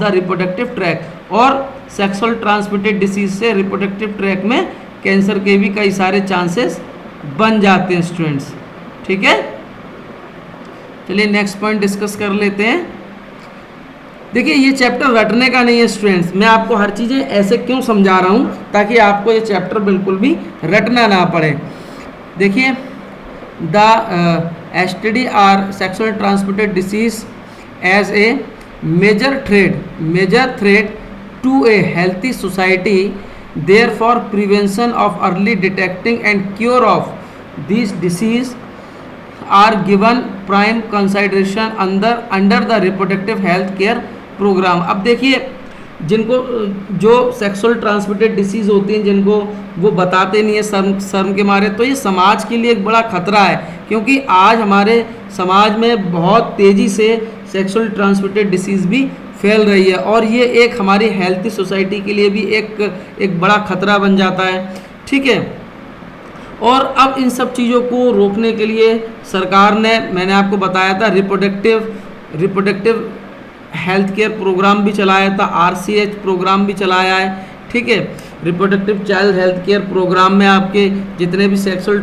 Speaker 1: the reproductive tract, और सेक्सुअल ट्रांसमिटेड डिसीज से रिप्रोडक्टिव ट्रैक में कैंसर के भी कई सारे चांसेस बन जाते हैं स्टूडेंट्स। ठीक है, चलिए नेक्स्ट पॉइंट डिस्कस कर लेते हैं। देखिए ये चैप्टर रटने का नहीं है स्टूडेंट्स, मैं आपको हर चीज़ें ऐसे क्यों समझा रहा हूँ ताकि आपको ये चैप्टर बिल्कुल भी रटना ना पड़े। देखिए the STD are sexual transmitted disease as a major threat to a healthy society, therefore prevention of early detecting and cure of this disease are given prime consideration under the reproductive health care programme. अब देखिए जिनको जो sexual transmitted disease होती हैं जिनको वो बताते नहीं है शर्म के मारे, तो ये समाज के लिए एक बड़ा खतरा है, क्योंकि आज हमारे समाज में बहुत तेज़ी से सेक्सुअल ट्रांसमिटेड डिसीज़ भी फैल रही है और ये एक हमारी हेल्थी सोसाइटी के लिए भी एक बड़ा खतरा बन जाता है। ठीक है, और अब इन सब चीज़ों को रोकने के लिए सरकार ने, मैंने आपको बताया था, रिप्रोडक्टिव हेल्थ केयर प्रोग्राम भी चलाया था, RCH प्रोग्राम भी चलाया है। ठीक है, reproductive child health care programme में आपके जितने भी सेक्सुअल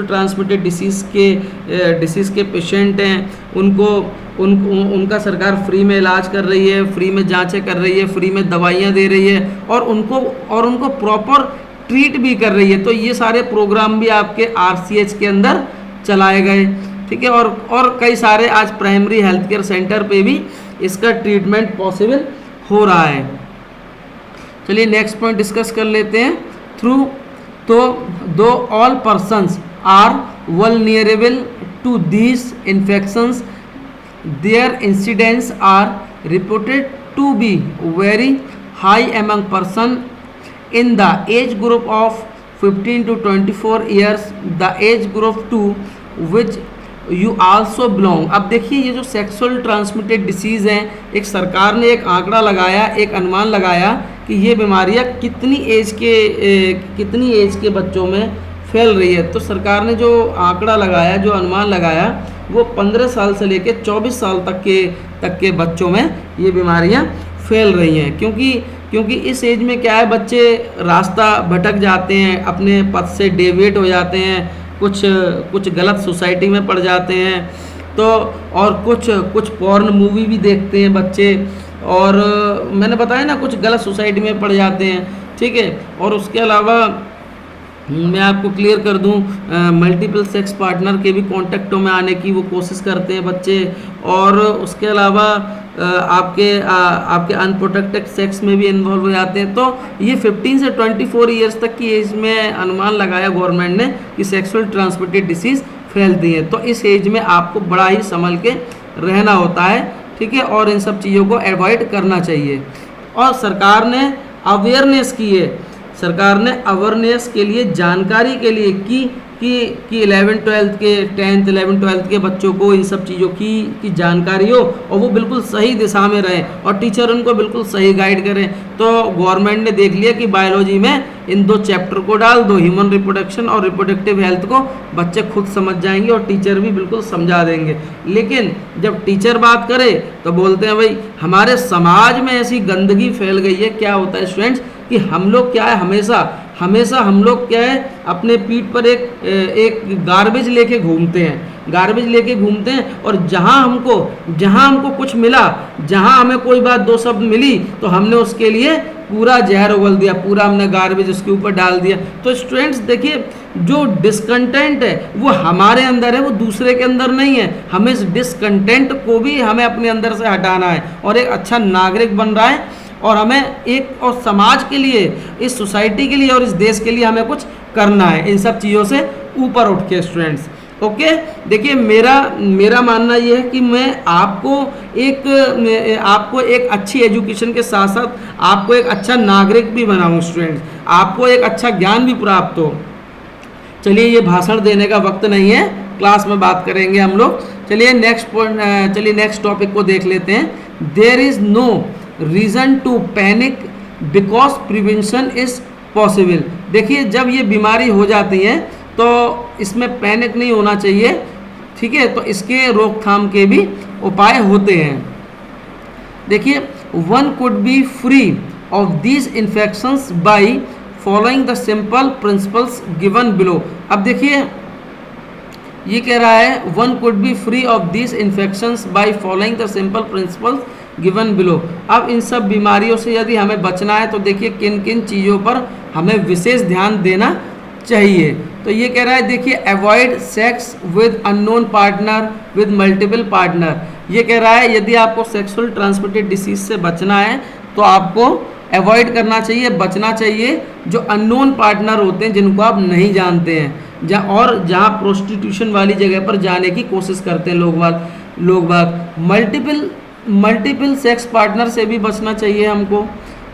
Speaker 1: ट्रांसमिटेड डिसीज़ के पेशेंट हैं उनका सरकार फ्री में इलाज कर रही है, फ्री में जांचें कर रही है, फ्री में दवाइयाँ दे रही है और उनको प्रॉपर ट्रीट भी कर रही है। तो ये सारे प्रोग्राम भी आपके RCH के अंदर चलाए गए। ठीक है, और कई सारे आज प्राइमरी हेल्थ केयर सेंटर पे भी इसका ट्रीटमेंट पॉसिबल हो रहा है। चलिए नेक्स्ट पॉइंट डिस्कस कर लेते हैं। Though all persons are vulnerable to these infections, their incidence are reported to be very high among person in the age group of 15 to 24 years, the age group to which you also belong। अब देखिए ये जो sexual transmitted disease हैं, एक सरकार ने एक आंकड़ा लगाया, एक अनुमान लगाया कि ये बीमारियां कितनी एज के बच्चों में फैल रही है। तो सरकार ने जो आंकड़ा लगाया, जो अनुमान लगाया, वो 15 साल से लेकर 24 साल तक के बच्चों में ये बीमारियां फैल रही हैं, क्योंकि इस एज में क्या है, बच्चे रास्ता भटक जाते हैं, अपने पथ से डेविएट हो जाते हैं, कुछ गलत सोसाइटी में पड़ जाते हैं, तो और कुछ पॉर्न मूवी भी देखते हैं बच्चे, और मैंने बताया ना कुछ गलत सोसाइटी में पड़ जाते हैं। ठीक है, और उसके अलावा मैं आपको क्लियर कर दूं, मल्टीपल सेक्स पार्टनर के भी कांटेक्टों में आने की वो कोशिश करते हैं बच्चे, और उसके अलावा आपके अनप्रोटेक्टेड सेक्स में भी इन्वॉल्व हो जाते हैं। तो ये 15 से 24 ईयर्स तक की एज में अनुमान लगाया गवर्नमेंट ने कि सेक्सुअल ट्रांसमिटेड डिसीज़ फैलती है। तो इस एज में आपको बड़ा ही संभल के रहना होता है। ठीक है, और इन सब चीज़ों को अवॉइड करना चाहिए। और सरकार ने अवेयरनेस की है, सरकार ने अवेयरनेस के लिए, जानकारी के लिए कि 11-12 के 10th 11-12 के बच्चों को इन सब चीज़ों की जानकारी हो और वो बिल्कुल सही दिशा में रहें और टीचर उनको बिल्कुल सही गाइड करें। तो गवर्नमेंट ने देख लिया कि बायोलॉजी में इन 2 चैप्टर को डाल दो, ह्यूमन रिप्रोडक्शन और रिप्रोडक्टिव हेल्थ को बच्चे खुद समझ जाएंगे और टीचर भी बिल्कुल समझा देंगे। लेकिन जब टीचर बात करे तो बोलते हैं भाई हमारे समाज में ऐसी गंदगी फैल गई है। क्या होता है स्टूडेंट्स कि हम लोग क्या है, हमेशा हम लोग क्या है, अपने पीठ पर एक गार्बेज लेके घूमते हैं, और जहाँ हमको कुछ मिला, जहाँ हमें कोई बात 2 शब्द मिली तो हमने उसके लिए पूरा जहर उगल दिया, पूरा हमने गार्बेज उसके ऊपर डाल दिया। तो स्टूडेंट्स देखिए, जो डिसकंटेंट है वो हमारे अंदर है, वो दूसरे के अंदर नहीं है। हमें इस डिसकंटेंट को भी हमें अपने अंदर से हटाना है और एक अच्छा नागरिक बन रहा है, और हमें एक और समाज के लिए, इस सोसाइटी के लिए और इस देश के लिए हमें कुछ करना है, इन सब चीज़ों से ऊपर उठ के स्टूडेंट्स। ओके, देखिए मेरा मानना ये है कि मैं आपको एक अच्छी एजुकेशन के साथ साथ आपको एक अच्छा नागरिक भी बनाऊं स्टूडेंट्स, आपको एक अच्छा ज्ञान भी प्राप्त हो। चलिए ये भाषण देने का वक्त नहीं है, क्लास में बात करेंगे हम लोग। चलिए नेक्स्ट टॉपिक को देख लेते हैं। There is no reason to panic because prevention is possible. देखिए जब ये बीमारी हो जाती है तो इसमें पैनिक नहीं होना चाहिए। ठीक है, तो इसके रोकथाम के भी उपाय होते हैं। देखिए one could be free of these infections by following the simple principles given below. अब देखिए ये कह रहा है one could be free of these infections by following the simple principles given below. अब इन सब बीमारियों से यदि हमें बचना है तो देखिए किन किन चीज़ों पर हमें विशेष ध्यान देना चाहिए। तो ये कह रहा है देखिए avoid sex with unknown partner with multiple partner. ये कह रहा है यदि आपको सेक्सुअल ट्रांसमिटेड डिसीज से बचना है तो आपको अवॉइड करना चाहिए, बचना चाहिए जो अननोन पार्टनर होते हैं जिनको आप नहीं जानते हैं, जहाँ प्रोस्टिट्यूशन वाली जगह पर जाने की कोशिश करते हैं लोग बाग। मल्टीपल सेक्स पार्टनर से भी बचना चाहिए हमको।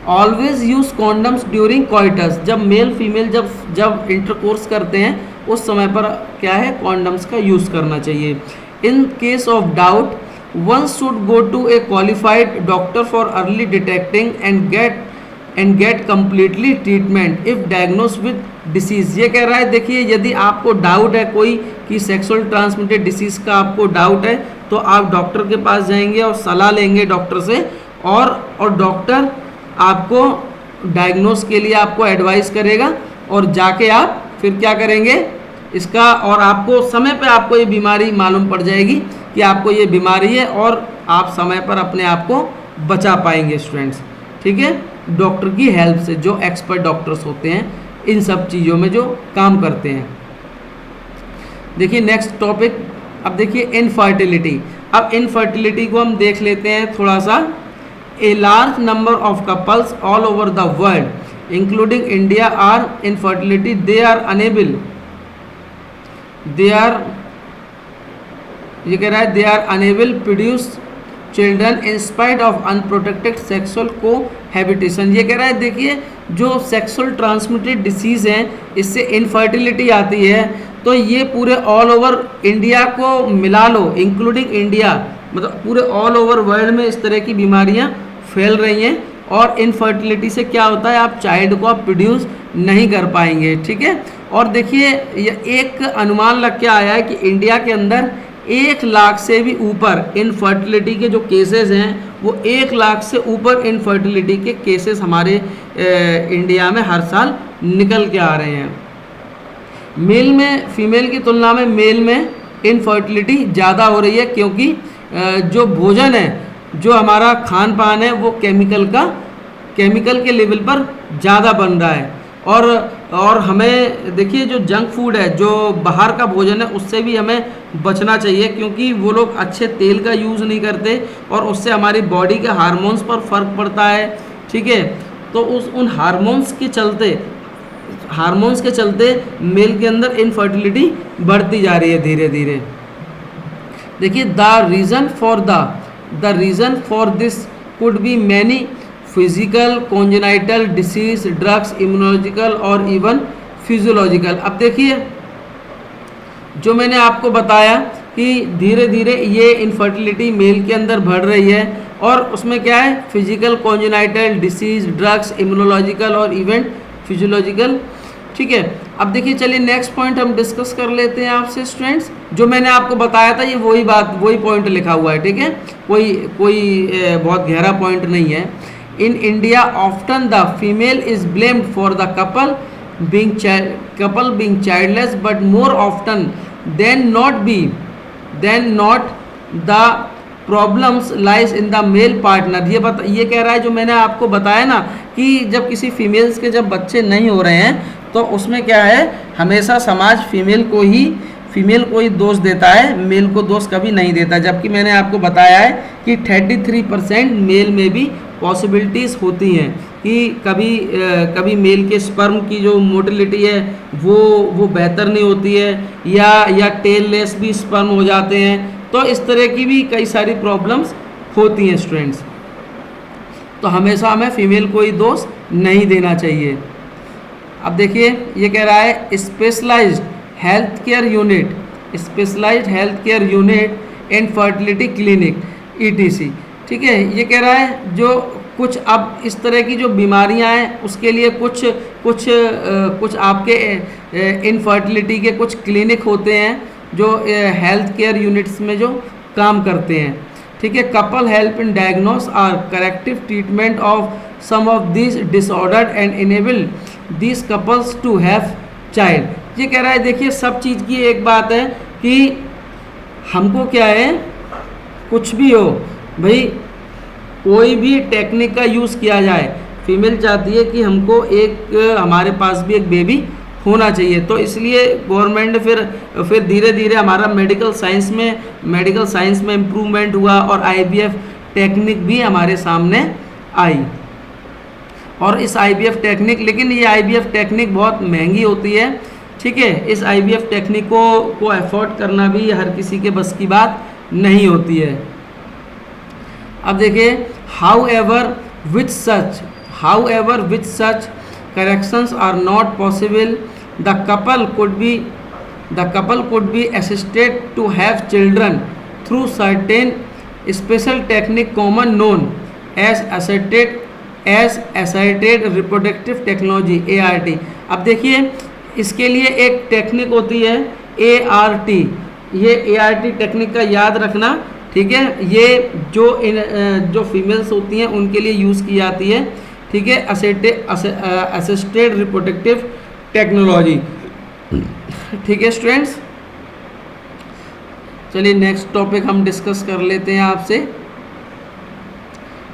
Speaker 1: ऑलवेज यूज़ कॉन्डम्स ड्यूरिंग कॉइटस, जब मेल फीमेल जब इंटरकोर्स करते हैं उस समय पर क्या है कॉन्डम्स का यूज़ करना चाहिए। In case of doubt one should go to a qualified doctor for early detecting and get completely treatment if diagnose with disease. ये कह रहा है देखिए यदि आपको डाउट है कोई कि सेक्सुअल ट्रांसमिटेड डिसीज़ का आपको डाउट है तो आप डॉक्टर के पास जाएंगे और सलाह लेंगे डॉक्टर से, और डॉक्टर आपको डायग्नोस के लिए आपको एडवाइस करेगा और जाके आप फिर क्या करेंगे इसका, और आपको समय पे आपको ये बीमारी मालूम पड़ जाएगी कि आपको ये बीमारी है और आप समय पर अपने आप को बचा पाएंगे स्टूडेंट्स। ठीक है, डॉक्टर की हेल्प से, जो एक्सपर्ट डॉक्टर्स होते हैं इन सब चीज़ों में जो काम करते हैं। देखिए नेक्स्ट टॉपिक, अब देखिए इनफर्टिलिटी। अब इनफर्टिलिटी को हम देख लेते हैं थोड़ा सा। A large number of couples all over the world, including India, are infertility. They are unable. ये कह रहा है they are unable produce children in spite of unprotected sexual cohabitation। ये कह रहा है देखिए जो सेक्सुअल ट्रांसमिटेड डिसीज़ हैं इससे इनफर्टिलिटी आती है, तो ये पूरे ऑल ओवर इंडिया को मिला लो, इंक्लूडिंग इंडिया, मतलब पूरे ऑल ओवर वर्ल्ड में इस तरह की बीमारियां फैल रही हैं। और इनफर्टिलिटी से क्या होता है आप चाइल्ड को आप प्रोड्यूस नहीं कर पाएंगे। ठीक है, और देखिए ये एक अनुमान लग के आया है कि इंडिया के अंदर 1 लाख से भी ऊपर इनफर्टिलिटी के जो केसेस हैं वो 1 लाख से ऊपर इनफर्टिलिटी के केसेस हमारे इंडिया में हर साल निकल के आ रहे हैं। मेल में फीमेल की तुलना में मेल में इनफर्टिलिटी ज़्यादा हो रही है, क्योंकि जो भोजन है, जो हमारा खान पान है वो केमिकल के लेवल पर ज़्यादा बन रहा है। और हमें देखिए जो जंक फूड है, जो बाहर का भोजन है, उससे भी हमें बचना चाहिए, क्योंकि वो लोग अच्छे तेल का यूज़ नहीं करते और उससे हमारी बॉडी के हार्मोन्स पर फ़र्क पड़ता है। ठीक है, तो उन हार्मोन्स के चलते मेल के अंदर इनफर्टिलिटी बढ़ती जा रही है धीरे धीरे। देखिए the reason for this could be many physical, congenital disease, drugs, immunological और इवन फिजियोलॉजिकल। अब देखिए जो मैंने आपको बताया कि धीरे धीरे ये इनफर्टिलिटी मेल के अंदर बढ़ रही है, और उसमें क्या है physical, congenital disease, drugs, immunological और इवन फिजियोलॉजिकल। ठीक है, अब देखिए चलिए नेक्स्ट पॉइंट हम डिस्कस कर लेते हैं आपसे स्टूडेंट्स। जो मैंने आपको बताया था ये वही पॉइंट लिखा हुआ है। ठीक है, कोई बहुत गहरा पॉइंट नहीं है। In India often the female is blamed for the couple being childless, but more often than not the problems lies in the male partner. ये कह रहा है जो मैंने आपको बताया ना कि जब किसी फीमेल्स के जब बच्चे नहीं हो रहे हैं तो उसमें क्या है हमेशा समाज फीमेल को ही दोष देता है, मेल को दोष कभी नहीं देता। जबकि मैंने आपको बताया है कि 33% मेल में भी पॉसिबिलिटीज़ होती हैं कि कभी मेल के स्पर्म की जो मोटिलिटी है वो बेहतर नहीं होती है, या टेल लेस भी स्पर्म हो जाते हैं। तो इस तरह की भी कई सारी प्रॉब्लम्स होती हैं स्टूडेंट्स। तो हमेशा हमें फीमेल को ही दोष नहीं देना चाहिए। अब देखिए ये कह रहा है specialised health care unit and fertility clinic ETC। ठीक है, ये कह रहा है जो कुछ अब इस तरह की जो बीमारियां हैं उसके लिए कुछ आपके इनफर्टिलिटी के कुछ क्लिनिक होते हैं जो हेल्थ केयर यूनिट्स में जो काम करते हैं। ठीक है, कपल हेल्प इन डायग्नोस और corrective treatment of some of this disorder and enable this couples to have child. ये कह रहा है देखिए सब चीज़ की एक बात है कि हमको क्या है, कुछ भी हो भाई, कोई भी टेक्निक का यूज़ किया जाए, फीमेल चाहती है कि हमको एक हमारे पास भी एक बेबी होना चाहिए, तो इसलिए गवर्नमेंट फिर धीरे धीरे हमारा मेडिकल साइंस में इम्प्रूवमेंट हुआ और आईवीएफ टेक्निक भी हमारे सामने आई। और इस आईवीएफ टेक्निक, लेकिन ये आईवीएफ टेक्निक बहुत महंगी होती है, ठीक है, इस आईवीएफ टेक्निक को अफोर्ड करना भी हर किसी के बस की बात नहीं होती है। अब देखिए, however which such corrections are not possible, the couple could be assisted to have children through certain special technique common known as assisted reproductive technology ART। अब देखिए इसके लिए एक टेक्निक होती है ART, ये ART टेक्निक का याद रखना, ठीक है, ये जो फीमेल्स होती हैं उनके लिए यूज़ की जाती है, ठीक है, असिस्टेड रिप्रोडक्टिव टेक्नोलॉजी। ठीक है स्टूडेंट्स, चलिए नेक्स्ट टॉपिक हम डिस्कस कर लेते हैं आपसे।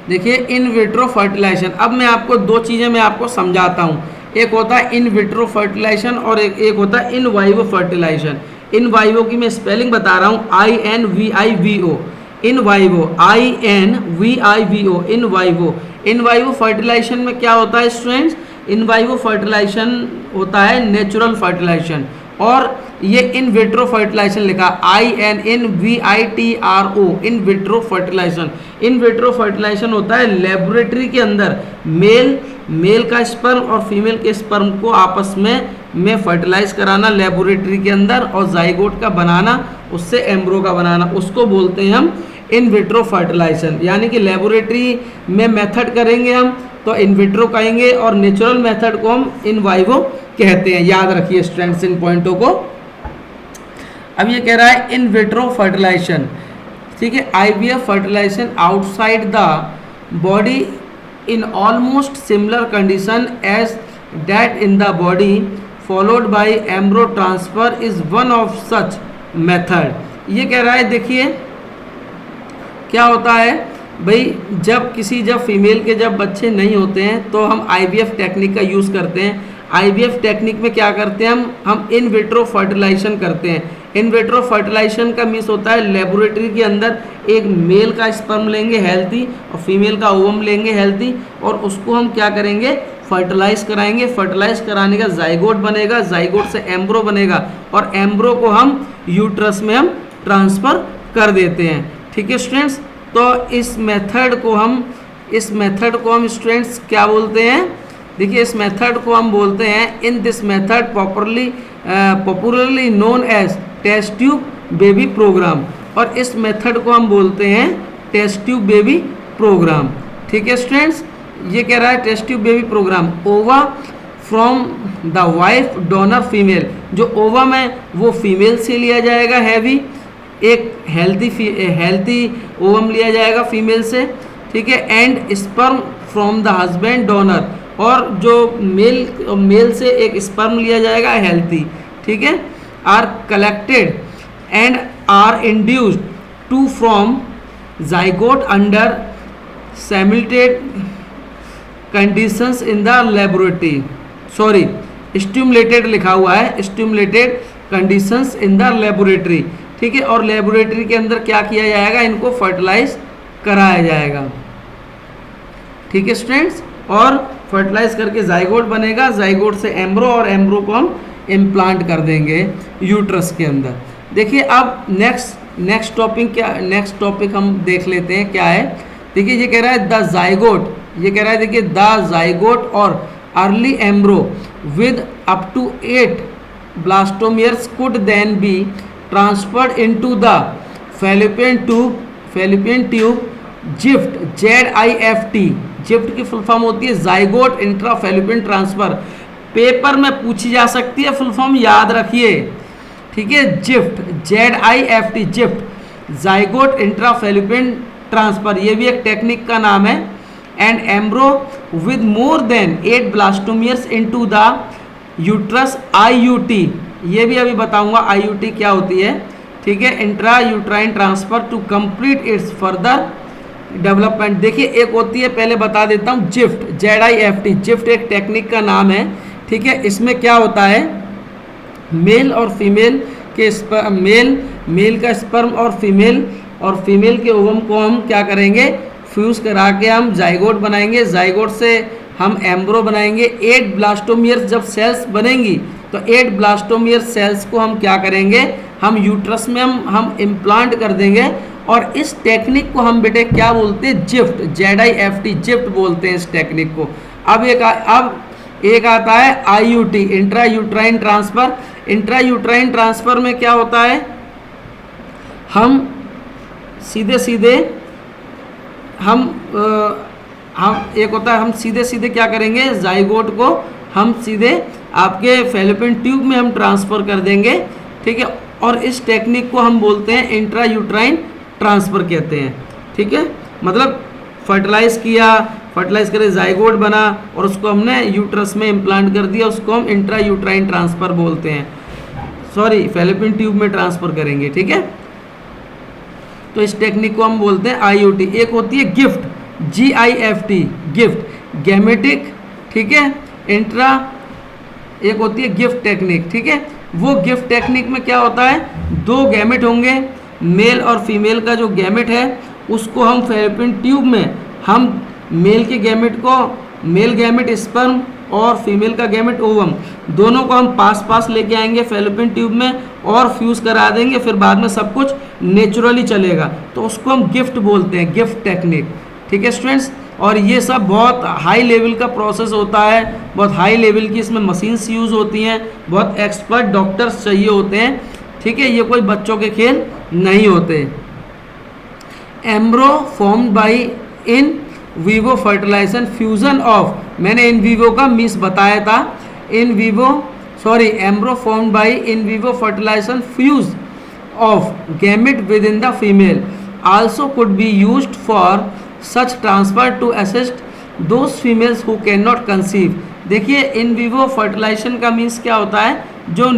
Speaker 1: देखिए इन विट्रो फर्टिलाइजेशन, अब मैं आपको दो चीज़ें मैं आपको समझाता हूँ, एक होता है इन विट्रो फर्टिलाइजेशन और एक होता है इन वाइवो फर्टिलाइजेशन। इन वाइवो की मैं स्पेलिंग बता रहा हूँ, INVIVO, इन वाइवो, INVIVO, इन वाइवो। इन वाइवो फर्टिलाइजेशन में क्या होता है स्टूडेंट्स, इन वाइवो फर्टिलाइजेशन होता है नेचुरल फर्टिलाइजेशन, और ये इन विट्रो फर्टिलाइजेशन लिखा INVITRO, in vitro fertilisation. In vitro fertilisation होता है लेबोरेटरी के अंदर मेल का स्पर्म और फीमेल के स्पर्म को आपस में फर्टिलाइज कराना लेबोरेटरी के अंदर, और जाइगोट का बनाना, उससे एम्ब्रो का बनाना, उसको बोलते हैं हम इन विट्रो फर्टिलाइजेशन। यानी कि लेबोरेटरी में मेथड करेंगे हम तो इन विट्रो कहेंगे, और नेचुरल मेथड को हम इन वाइवो कहते हैं। याद रखिए स्टूडेंट्स इन पॉइंटों को। अब ये कह रहा है इन विट्रो फर्टिलाइजेशन, ठीक है, IVF fertilisation outside the body in almost similar condition as that in the body followed by embryo transfer is one of such method। ये कह रहा है देखिए क्या होता है भाई, जब फीमेल के जब बच्चे नहीं होते हैं तो हम IVF टेक्निक का यूज़ करते हैं। IVF टेक्निक में क्या करते हैं हम इन विट्रो फर्टिलाइजेशन करते हैं। इन विट्रो फर्टिलाइजेशन का मीन्स होता है लेबोरेटरी के अंदर एक मेल का स्पर्म लेंगे हेल्थी और फीमेल का ओवम लेंगे हेल्थी, और उसको हम क्या करेंगे, फर्टिलाइज कराएंगे। फर्टिलाइज कराने का जाइगोट बनेगा, जाइगोट से एम्ब्रो बनेगा, और एम्ब्रो को हम यूट्रस में हम ट्रांसफ़र कर देते हैं। ठीक है स्टूडेंट्स, तो इस मेथड को हम स्टूडेंट्स क्या बोलते हैं, देखिए इस मेथड को हम बोलते हैं, in this method popularly known as test tube baby programme, और इस मेथड को हम बोलते हैं टेस्ट ट्यूब बेबी प्रोग्राम। ठीक है स्टूडेंट्स, ये कह रहा है टेस्ट ट्यूब बेबी प्रोग्राम। ओवा from the wife donor female, जो ओवम है वो फीमेल से लिया जाएगा हैवी, एक हेल्थी ओवम लिया जाएगा फीमेल से, ठीक है, and sperm from the husband donor, और जो मेल से एक स्पर्म लिया जाएगा हेल्थी, ठीक है, are collected and are induced to from zygote under simulated conditions in the laboratory, sorry stimulated लिखा हुआ है, stimulated conditions in the laboratory, ठीक है, और लेबोरेटरी के अंदर क्या किया जाएगा, इनको फर्टिलाइज कराया जाएगा। ठीक है स्टूडेंट्स, और फर्टिलाइज करके जाइगोट बनेगा, जाइगोट से एम्ब्रो, और एम्ब्रो को हम इम्प्लांट कर देंगे यूट्रस के अंदर। देखिए अब नेक्स्ट टॉपिक हम देख लेते हैं क्या है। देखिए ये कह रहा है द जाइगोट, ये कह रहा है देखिए द जाइगोट और early embryo with up to 8 blastomeres could then be transferred into the fallopian tube ZIFT, ZIFT, ZIFT की फुल फॉर्म होती है zygote intra fallopian transfer. Paper में पूछी जा सकती है, फुल फॉर्म याद रखिए, ठीक है, gift, ZIFT, gift, zygote intra fallopian transfer, ये भी एक टेक्निक का नाम है। And एम्ब्रो with more than 8 blastomeres into the uterus, IUT, ये भी अभी बताऊंगा IUT क्या होती है, ठीक है, intra uterine transfer to complete its further development. देखिए एक होती है, पहले बता देता हूँ, जिफ्ट, ZIFT, जिफ्ट एक टेक्निक का नाम है, ठीक है। इसमें क्या होता है, मेल और फीमेल के मेल का स्पर्म और फीमेल के ओवम को हम क्या करेंगे, फ्यूज करा के हम जाइगोट बनाएंगे, जाइगोट से हम एम्ब्रो बनाएंगे। 8 ब्लास्टोमियर्स जब सेल्स बनेंगी तो 8 ब्लास्टोमियर सेल्स को हम क्या करेंगे, हम यूट्रस में हम इम्प्लांट कर देंगे। और इस टेक्निक को हम बेटे क्या बोलते हैं, जिफ्ट, ZIFT, जिफ्ट बोलते हैं इस टेक्निक को। अब एक आता है IUT, intra uterine transfer. Intra uterine transfer में क्या होता है, हम सीधे एक होता है, हम सीधे क्या करेंगे, जाइगोट को हम सीधे आपके फेलोपियन ट्यूब में हम ट्रांसफ़र कर देंगे, ठीक है। और इस टेक्निक को हम बोलते हैं इंट्रा यूट्राइन ट्रांसफ़र कहते हैं, ठीक है। मतलब फर्टिलाइज़ करे, जाइगोट बना और उसको हमने यूट्रस में इम्प्लांट कर दिया, उसको हम इंट्रा यूट्राइन ट्रांसफ़र बोलते हैं, सॉरी फेलोपियन ट्यूब में ट्रांसफ़र करेंगे, ठीक है। तो इस टेक्निक को हम बोलते हैं IUT। एक होती है गिफ्ट, GIFT, गिफ्ट गैमेटिक, ठीक है, इंट्रा, एक होती है गिफ्ट टेक्निक, ठीक है। वो गिफ्ट टेक्निक में क्या होता है, 2 गैमेट होंगे, मेल और फीमेल का जो गैमेट है उसको हम फेलोपियन ट्यूब में हम मेल के गैमेट को, मेल गैमेट स्पर्म और फीमेल का गैमेट ओवम, दोनों को हम पास लेके आएंगे फेलोपियन ट्यूब में और फ्यूज़ करा देंगे, फिर बाद में सब कुछ नेचुरली चलेगा, तो उसको हम गिफ्ट बोलते हैं, गिफ्ट टेक्निक, ठीक है स्टूडेंट्स। और ये सब बहुत हाई लेवल का प्रोसेस होता है, बहुत हाई लेवल की इसमें मशीन्स यूज़ होती हैं, बहुत एक्सपर्ट डॉक्टर्स चाहिए होते हैं, ठीक है। ये कोई बच्चों के खेल नहीं होते। Embryo formed by in vivo fertilisation fusion of, मैंने इन विवो का मिस बताया था, embryo formed by in vivo fertilisation fuse of gamete with in the female also could be used for such transfer to assist those females who can not conceive. देखिए in vivo fertilisation का means क्या होता है, जो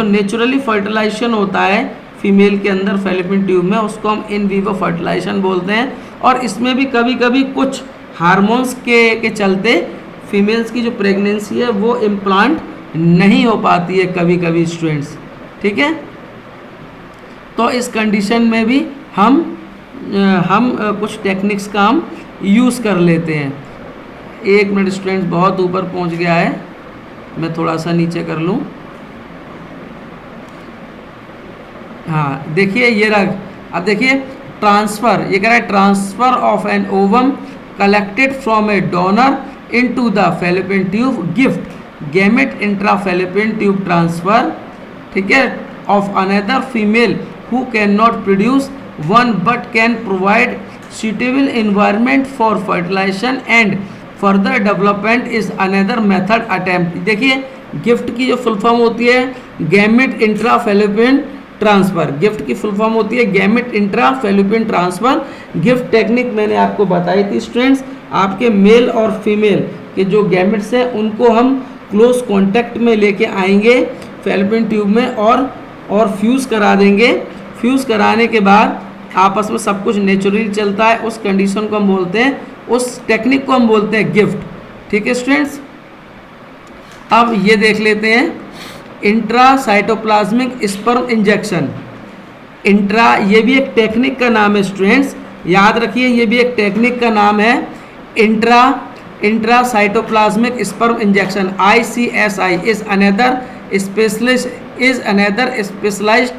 Speaker 1: naturally fertilisation होता है female के अंदर फेलोपियन ट्यूब में, उसको हम इन विवो फर्टिलाइजेशन बोलते हैं। और इसमें भी कभी कभी कुछ हार्मोन्स के चलते फीमेल्स की जो प्रेगनेंसी है वो इम्प्लांट नहीं हो पाती है कभी कभी स्टूडेंट्स, ठीक है। तो इस कंडीशन में भी हम कुछ टेक्निक्स का हम यूज़ कर लेते हैं। 1 मिनट स्टूडेंट्स, बहुत ऊपर पहुंच गया है, मैं थोड़ा सा नीचे कर लूँ। हाँ देखिए ये रहा, अब देखिए ट्रांसफ़र, ये कह रहा है transfer of an ovum collected from A donor into the fallopian tube, gift gamete intra fallopian tube transfer, ठीक है, of another female who can not produce one but can provide suitable environment for fertilization and further development is another method attempt। देखिए gift की जो full form होती है gamete intra fallopian transfer, gift की full form होती है gamete intra fallopian transfer. Gift technique मैंने आपको बताई थी स्टूडेंट्स, आपके मेल और फीमेल के जो गैमेट्स हैं उनको हम क्लोज कॉन्टैक्ट में लेके आएंगे फेलोपियन ट्यूब में और फ्यूज़ करा देंगे। फ्यूज़ कराने के बाद आपस में सब कुछ नेचुरली चलता है, उस कंडीशन को हम बोलते हैं, उस टेक्निक को हम बोलते हैं गिफ्ट, ठीक है स्टूडेंट्स। अब ये देख लेते हैं इंट्रासाइटोप्लाज्मिक स्पर्म इंजेक्शन। इंट्रा, ये भी एक टेक्निक का नाम है स्टूडेंट्स, याद रखिए ये भी एक टेक्निक का नाम है। Intracytoplasmic sperm injection ICSI is another specialized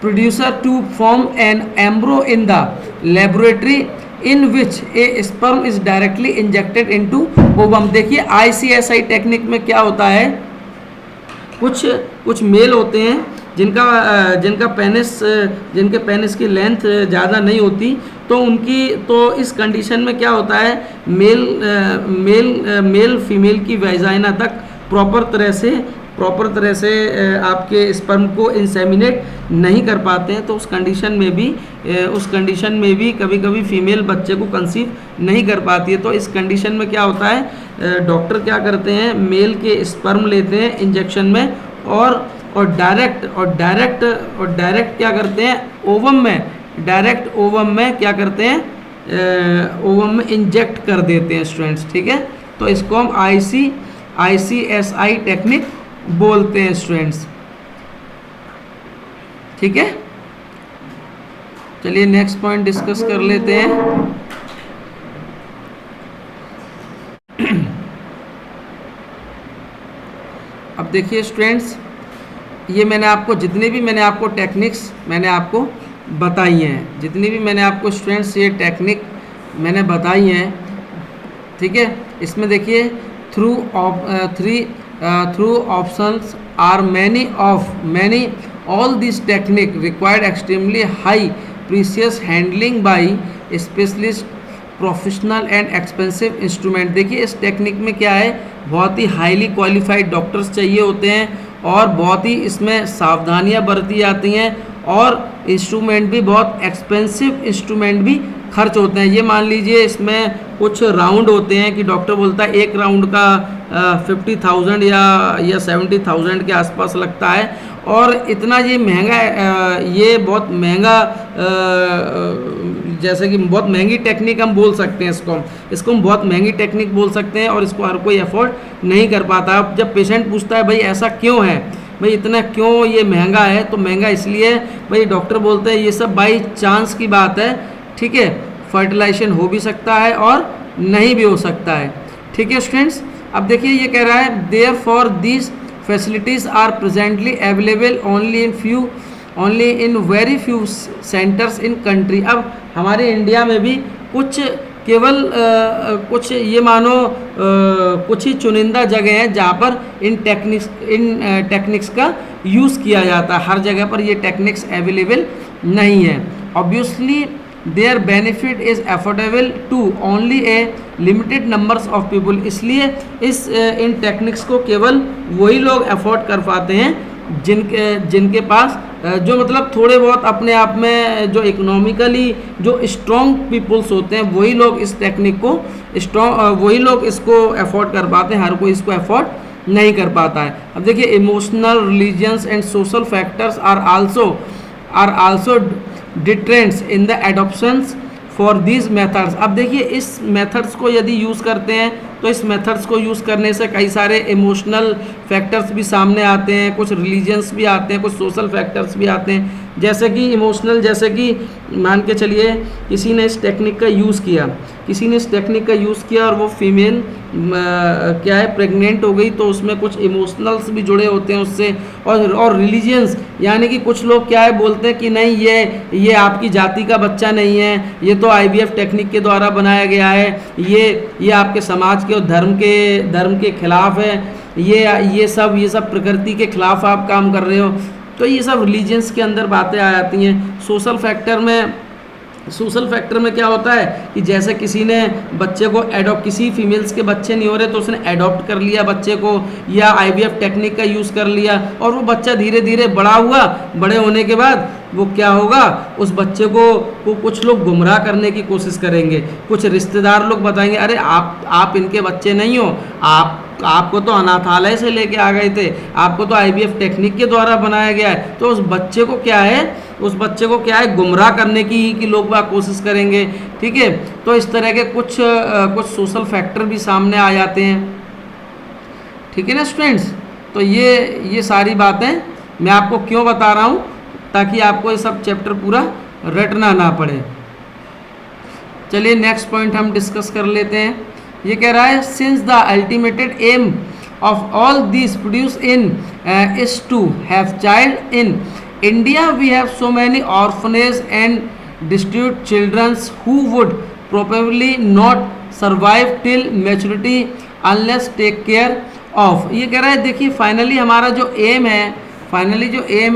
Speaker 1: producer to form an embryo in the laboratory in which a sperm is directly injected into ovum। देखिए ICSI टेक्निक में क्या होता है, कुछ मेल होते हैं जिनके पेनिस की लेंथ ज़्यादा नहीं होती, तो इस कंडीशन में क्या होता है, मेल फीमेल की वेजाइना तक प्रॉपर तरह से प्रॉपर तरह से आपके स्पर्म को इंसेमिनेट नहीं कर पाते हैं, तो उस कंडीशन में भी कभी कभी फीमेल बच्चे को कंसीव नहीं कर पाती है। तो इस कंडीशन में क्या होता है, डॉक्टर क्या करते हैं, मेल के स्पर्म लेते हैं इंजेक्शन में और डायरेक्ट क्या करते हैं, डायरेक्ट ओवम में क्या करते हैं, ओवम में इंजेक्ट कर देते हैं स्टूडेंट्स। ठीक है, तो इसको हम ICSI टेक्निक बोलते हैं स्टूडेंट्स। ठीक है, चलिए नेक्स्ट पॉइंट डिस्कस कर लेते हैं। अब देखिए स्टूडेंट्स, ये मैंने आपको जितने भी मैंने आपको टेक्निक्स मैंने आपको बताई हैं, जितनी भी मैंने आपको स्टूडेंट्स ये टेक्निक मैंने बताई हैं, ठीक है, इसमें देखिए through options are many all this technique required extremely high precious handling by specialist professional and expensive instrument. देखिए इस टेक्निक में क्या है, बहुत ही हाईली क्वालिफाइड डॉक्टर्स चाहिए होते हैं और बहुत ही इसमें सावधानियां बरती जाती हैं और इंस्ट्रूमेंट भी बहुत एक्सपेंसिव इंस्ट्रूमेंट भी खर्च होते हैं। ये मान लीजिए इसमें कुछ राउंड होते हैं कि डॉक्टर बोलता है एक राउंड का 50,000 या 70,000 के आसपास लगता है और इतना ये महंगा, ये बहुत महंगा, जैसे कि बहुत महंगी टेक्निक हम बोल सकते हैं इसको हम बहुत महंगी टेक्निक बोल सकते हैं और इसको हर कोई अफोर्ड नहीं कर पाता। अब जब पेशेंट पूछता है भाई ऐसा क्यों है, भाई इतना क्यों ये महंगा है, तो महंगा इसलिए भाई डॉक्टर बोलते हैं ये सब बाई चांस की बात है। ठीक है, फर्टिलाइजेशन हो भी सकता है और नहीं भी हो सकता है। ठीक है स्टूडेंट्स, अब देखिए ये कह रहा है therefore these facilities are presently available only in very few centres in country. अब हमारे इंडिया में भी केवल कुछ ये मानो कुछ ही चुनिंदा जगह हैं जहाँ पर इन टेक्निक्स का यूज़ किया जाता है, हर जगह पर ये टेक्निक्स अवेलेबल नहीं है। Obviously their benefit is affordable to only a limited numbers of people. इसलिए इन टेक्निक्स को केवल वही लोग अफोर्ड कर पाते हैं जिनके पास जो मतलब थोड़े बहुत अपने आप में जो इकोनॉमिकली जो स्ट्रॉन्ग पीपल्स होते हैं वही लोग इस टेक्निक को वही लोग इसको अफोर्ड कर पाते हैं, हर कोई इसको अफोर्ड नहीं कर पाता है। अब देखिए emotional, religious and social factors are also deterrents in the adoptions for these methods. अब देखिए इस मेथड्स को यदि यूज़ करते हैं तो इस मेथड्स को यूज़ करने से कई सारे इमोशनल फैक्टर्स भी सामने आते हैं, कुछ रिलीजियंस भी आते हैं, कुछ सोशल फैक्टर्स भी आते हैं। जैसे कि इमोशनल, जैसे कि मान के चलिए किसी ने इस टेक्निक का यूज़ किया और वो फीमेल क्या है प्रेग्नेंट हो गई, तो उसमें कुछ इमोशनल्स भी जुड़े होते हैं उससे। और रिलीजियंस यानी कि कुछ लोग क्या है बोलते हैं कि नहीं ये आपकी जाति का बच्चा नहीं है, ये तो IVF टेक्निक के द्वारा बनाया गया है, ये आपके समाज के और धर्म के खिलाफ है, ये सब प्रकृति के खिलाफ आप काम कर रहे हो। तो ये सब रिलीजियंस के अंदर बातें आ जाती हैं। सोशल फैक्टर में क्या होता है कि जैसे किसी ने बच्चे को किसी फीमेल्स के बच्चे नहीं हो रहे तो उसने एडॉप्ट कर लिया बच्चे को या IVF टेक्निक का यूज़ कर लिया और वो बच्चा धीरे धीरे बड़ा हुआ। बड़े होने के बाद वो क्या होगा, उस बच्चे को कुछ लोग गुमराह करने की कोशिश करेंगे, कुछ रिश्तेदार लोग बताएंगे अरे आप इनके बच्चे नहीं हो, आपको तो अनाथालय से लेके आ गए थे, आपको तो IVF टेक्निक के द्वारा बनाया गया है। तो उस बच्चे को क्या है गुमराह करने की लोग बाग कोशिश करेंगे। ठीक है, तो इस तरह के कुछ सोशल फैक्टर भी सामने आ जाते हैं। ठीक है ना स्टूडेंट्स, तो ये सारी बातें मैं आपको क्यों बता रहा हूँ, ताकि आपको ये सब चैप्टर पूरा रटना ना पड़े। चलिए नेक्स्ट पॉइंट हम डिस्कस कर लेते हैं। ये कह रहा है since the ultimate aim of all this produce in is to have child in India we have so many orphanage and distribute childrens who would probably not survive till maturity unless take care of. ये कह रहा है देखिए finally हमारा जो M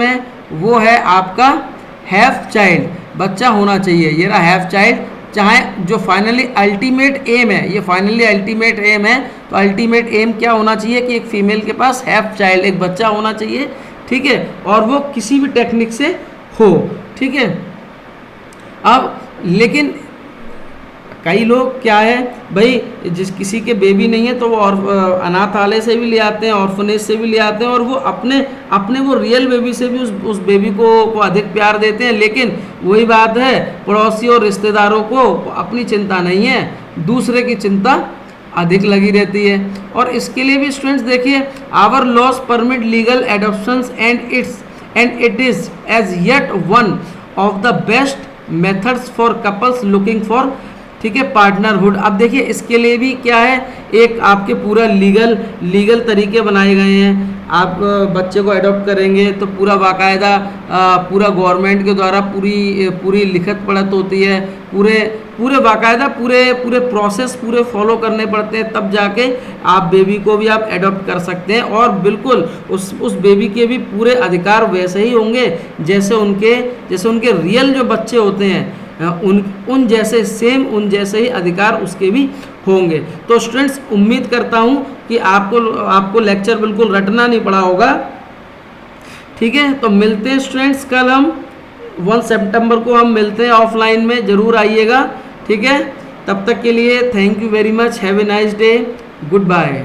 Speaker 1: है वो है आपका हैव चाइल्ड, बच्चा होना चाहिए। ये रहा हैव चाइल्ड चाहे जो फाइनली अल्टीमेट एम है, ये फाइनली अल्टीमेट एम है, तो अल्टीमेट एम क्या होना चाहिए कि एक फीमेल के पास हैव चाइल्ड, एक बच्चा होना चाहिए, ठीक है, और वो किसी भी टेक्निक से हो, ठीक है। अब लेकिन कई लोग क्या है भाई, जिस किसी के बेबी नहीं है तो वो और अनाथालय से भी ले आते हैं, ऑर्फनेज से भी ले आते हैं, और वो अपने वो रियल बेबी से भी उस बेबी को अधिक प्यार देते हैं। लेकिन वही बात है, पड़ोसी और रिश्तेदारों को अपनी चिंता नहीं है, दूसरे की चिंता अधिक लगी रहती है। और इसके लिए भी स्टूडेंट्स देखिए, our laws permit legal adoptions and it is as yet one of the best methods for couples looking for, ठीक है, पार्टनरहुड। अब देखिए इसके लिए भी क्या है, एक आपके पूरा लीगल तरीके बनाए गए हैं। आप बच्चे को अडॉप्ट करेंगे तो पूरा बाकायदा पूरा गवर्नमेंट के द्वारा पूरी लिखत पढ़त होती है, पूरे बाकायदा पूरे प्रोसेस पूरे फॉलो करने पड़ते हैं, तब जाके आप बेबी को भी आप अडॉप्ट कर सकते हैं। और बिल्कुल उस बेबी के भी पूरे अधिकार वैसे ही होंगे जैसे उनके रियल जो बच्चे होते हैं, उन जैसे ही अधिकार उसके भी होंगे। तो स्टूडेंट्स उम्मीद करता हूं कि आपको लेक्चर बिल्कुल रटना नहीं पड़ा होगा, ठीक है। तो मिलते हैं स्टूडेंट्स, कल हम 1 सितंबर को हम मिलते हैं, ऑफलाइन में ज़रूर आइएगा, ठीक है। तब तक के लिए thank you very much, have a nice day, good bye.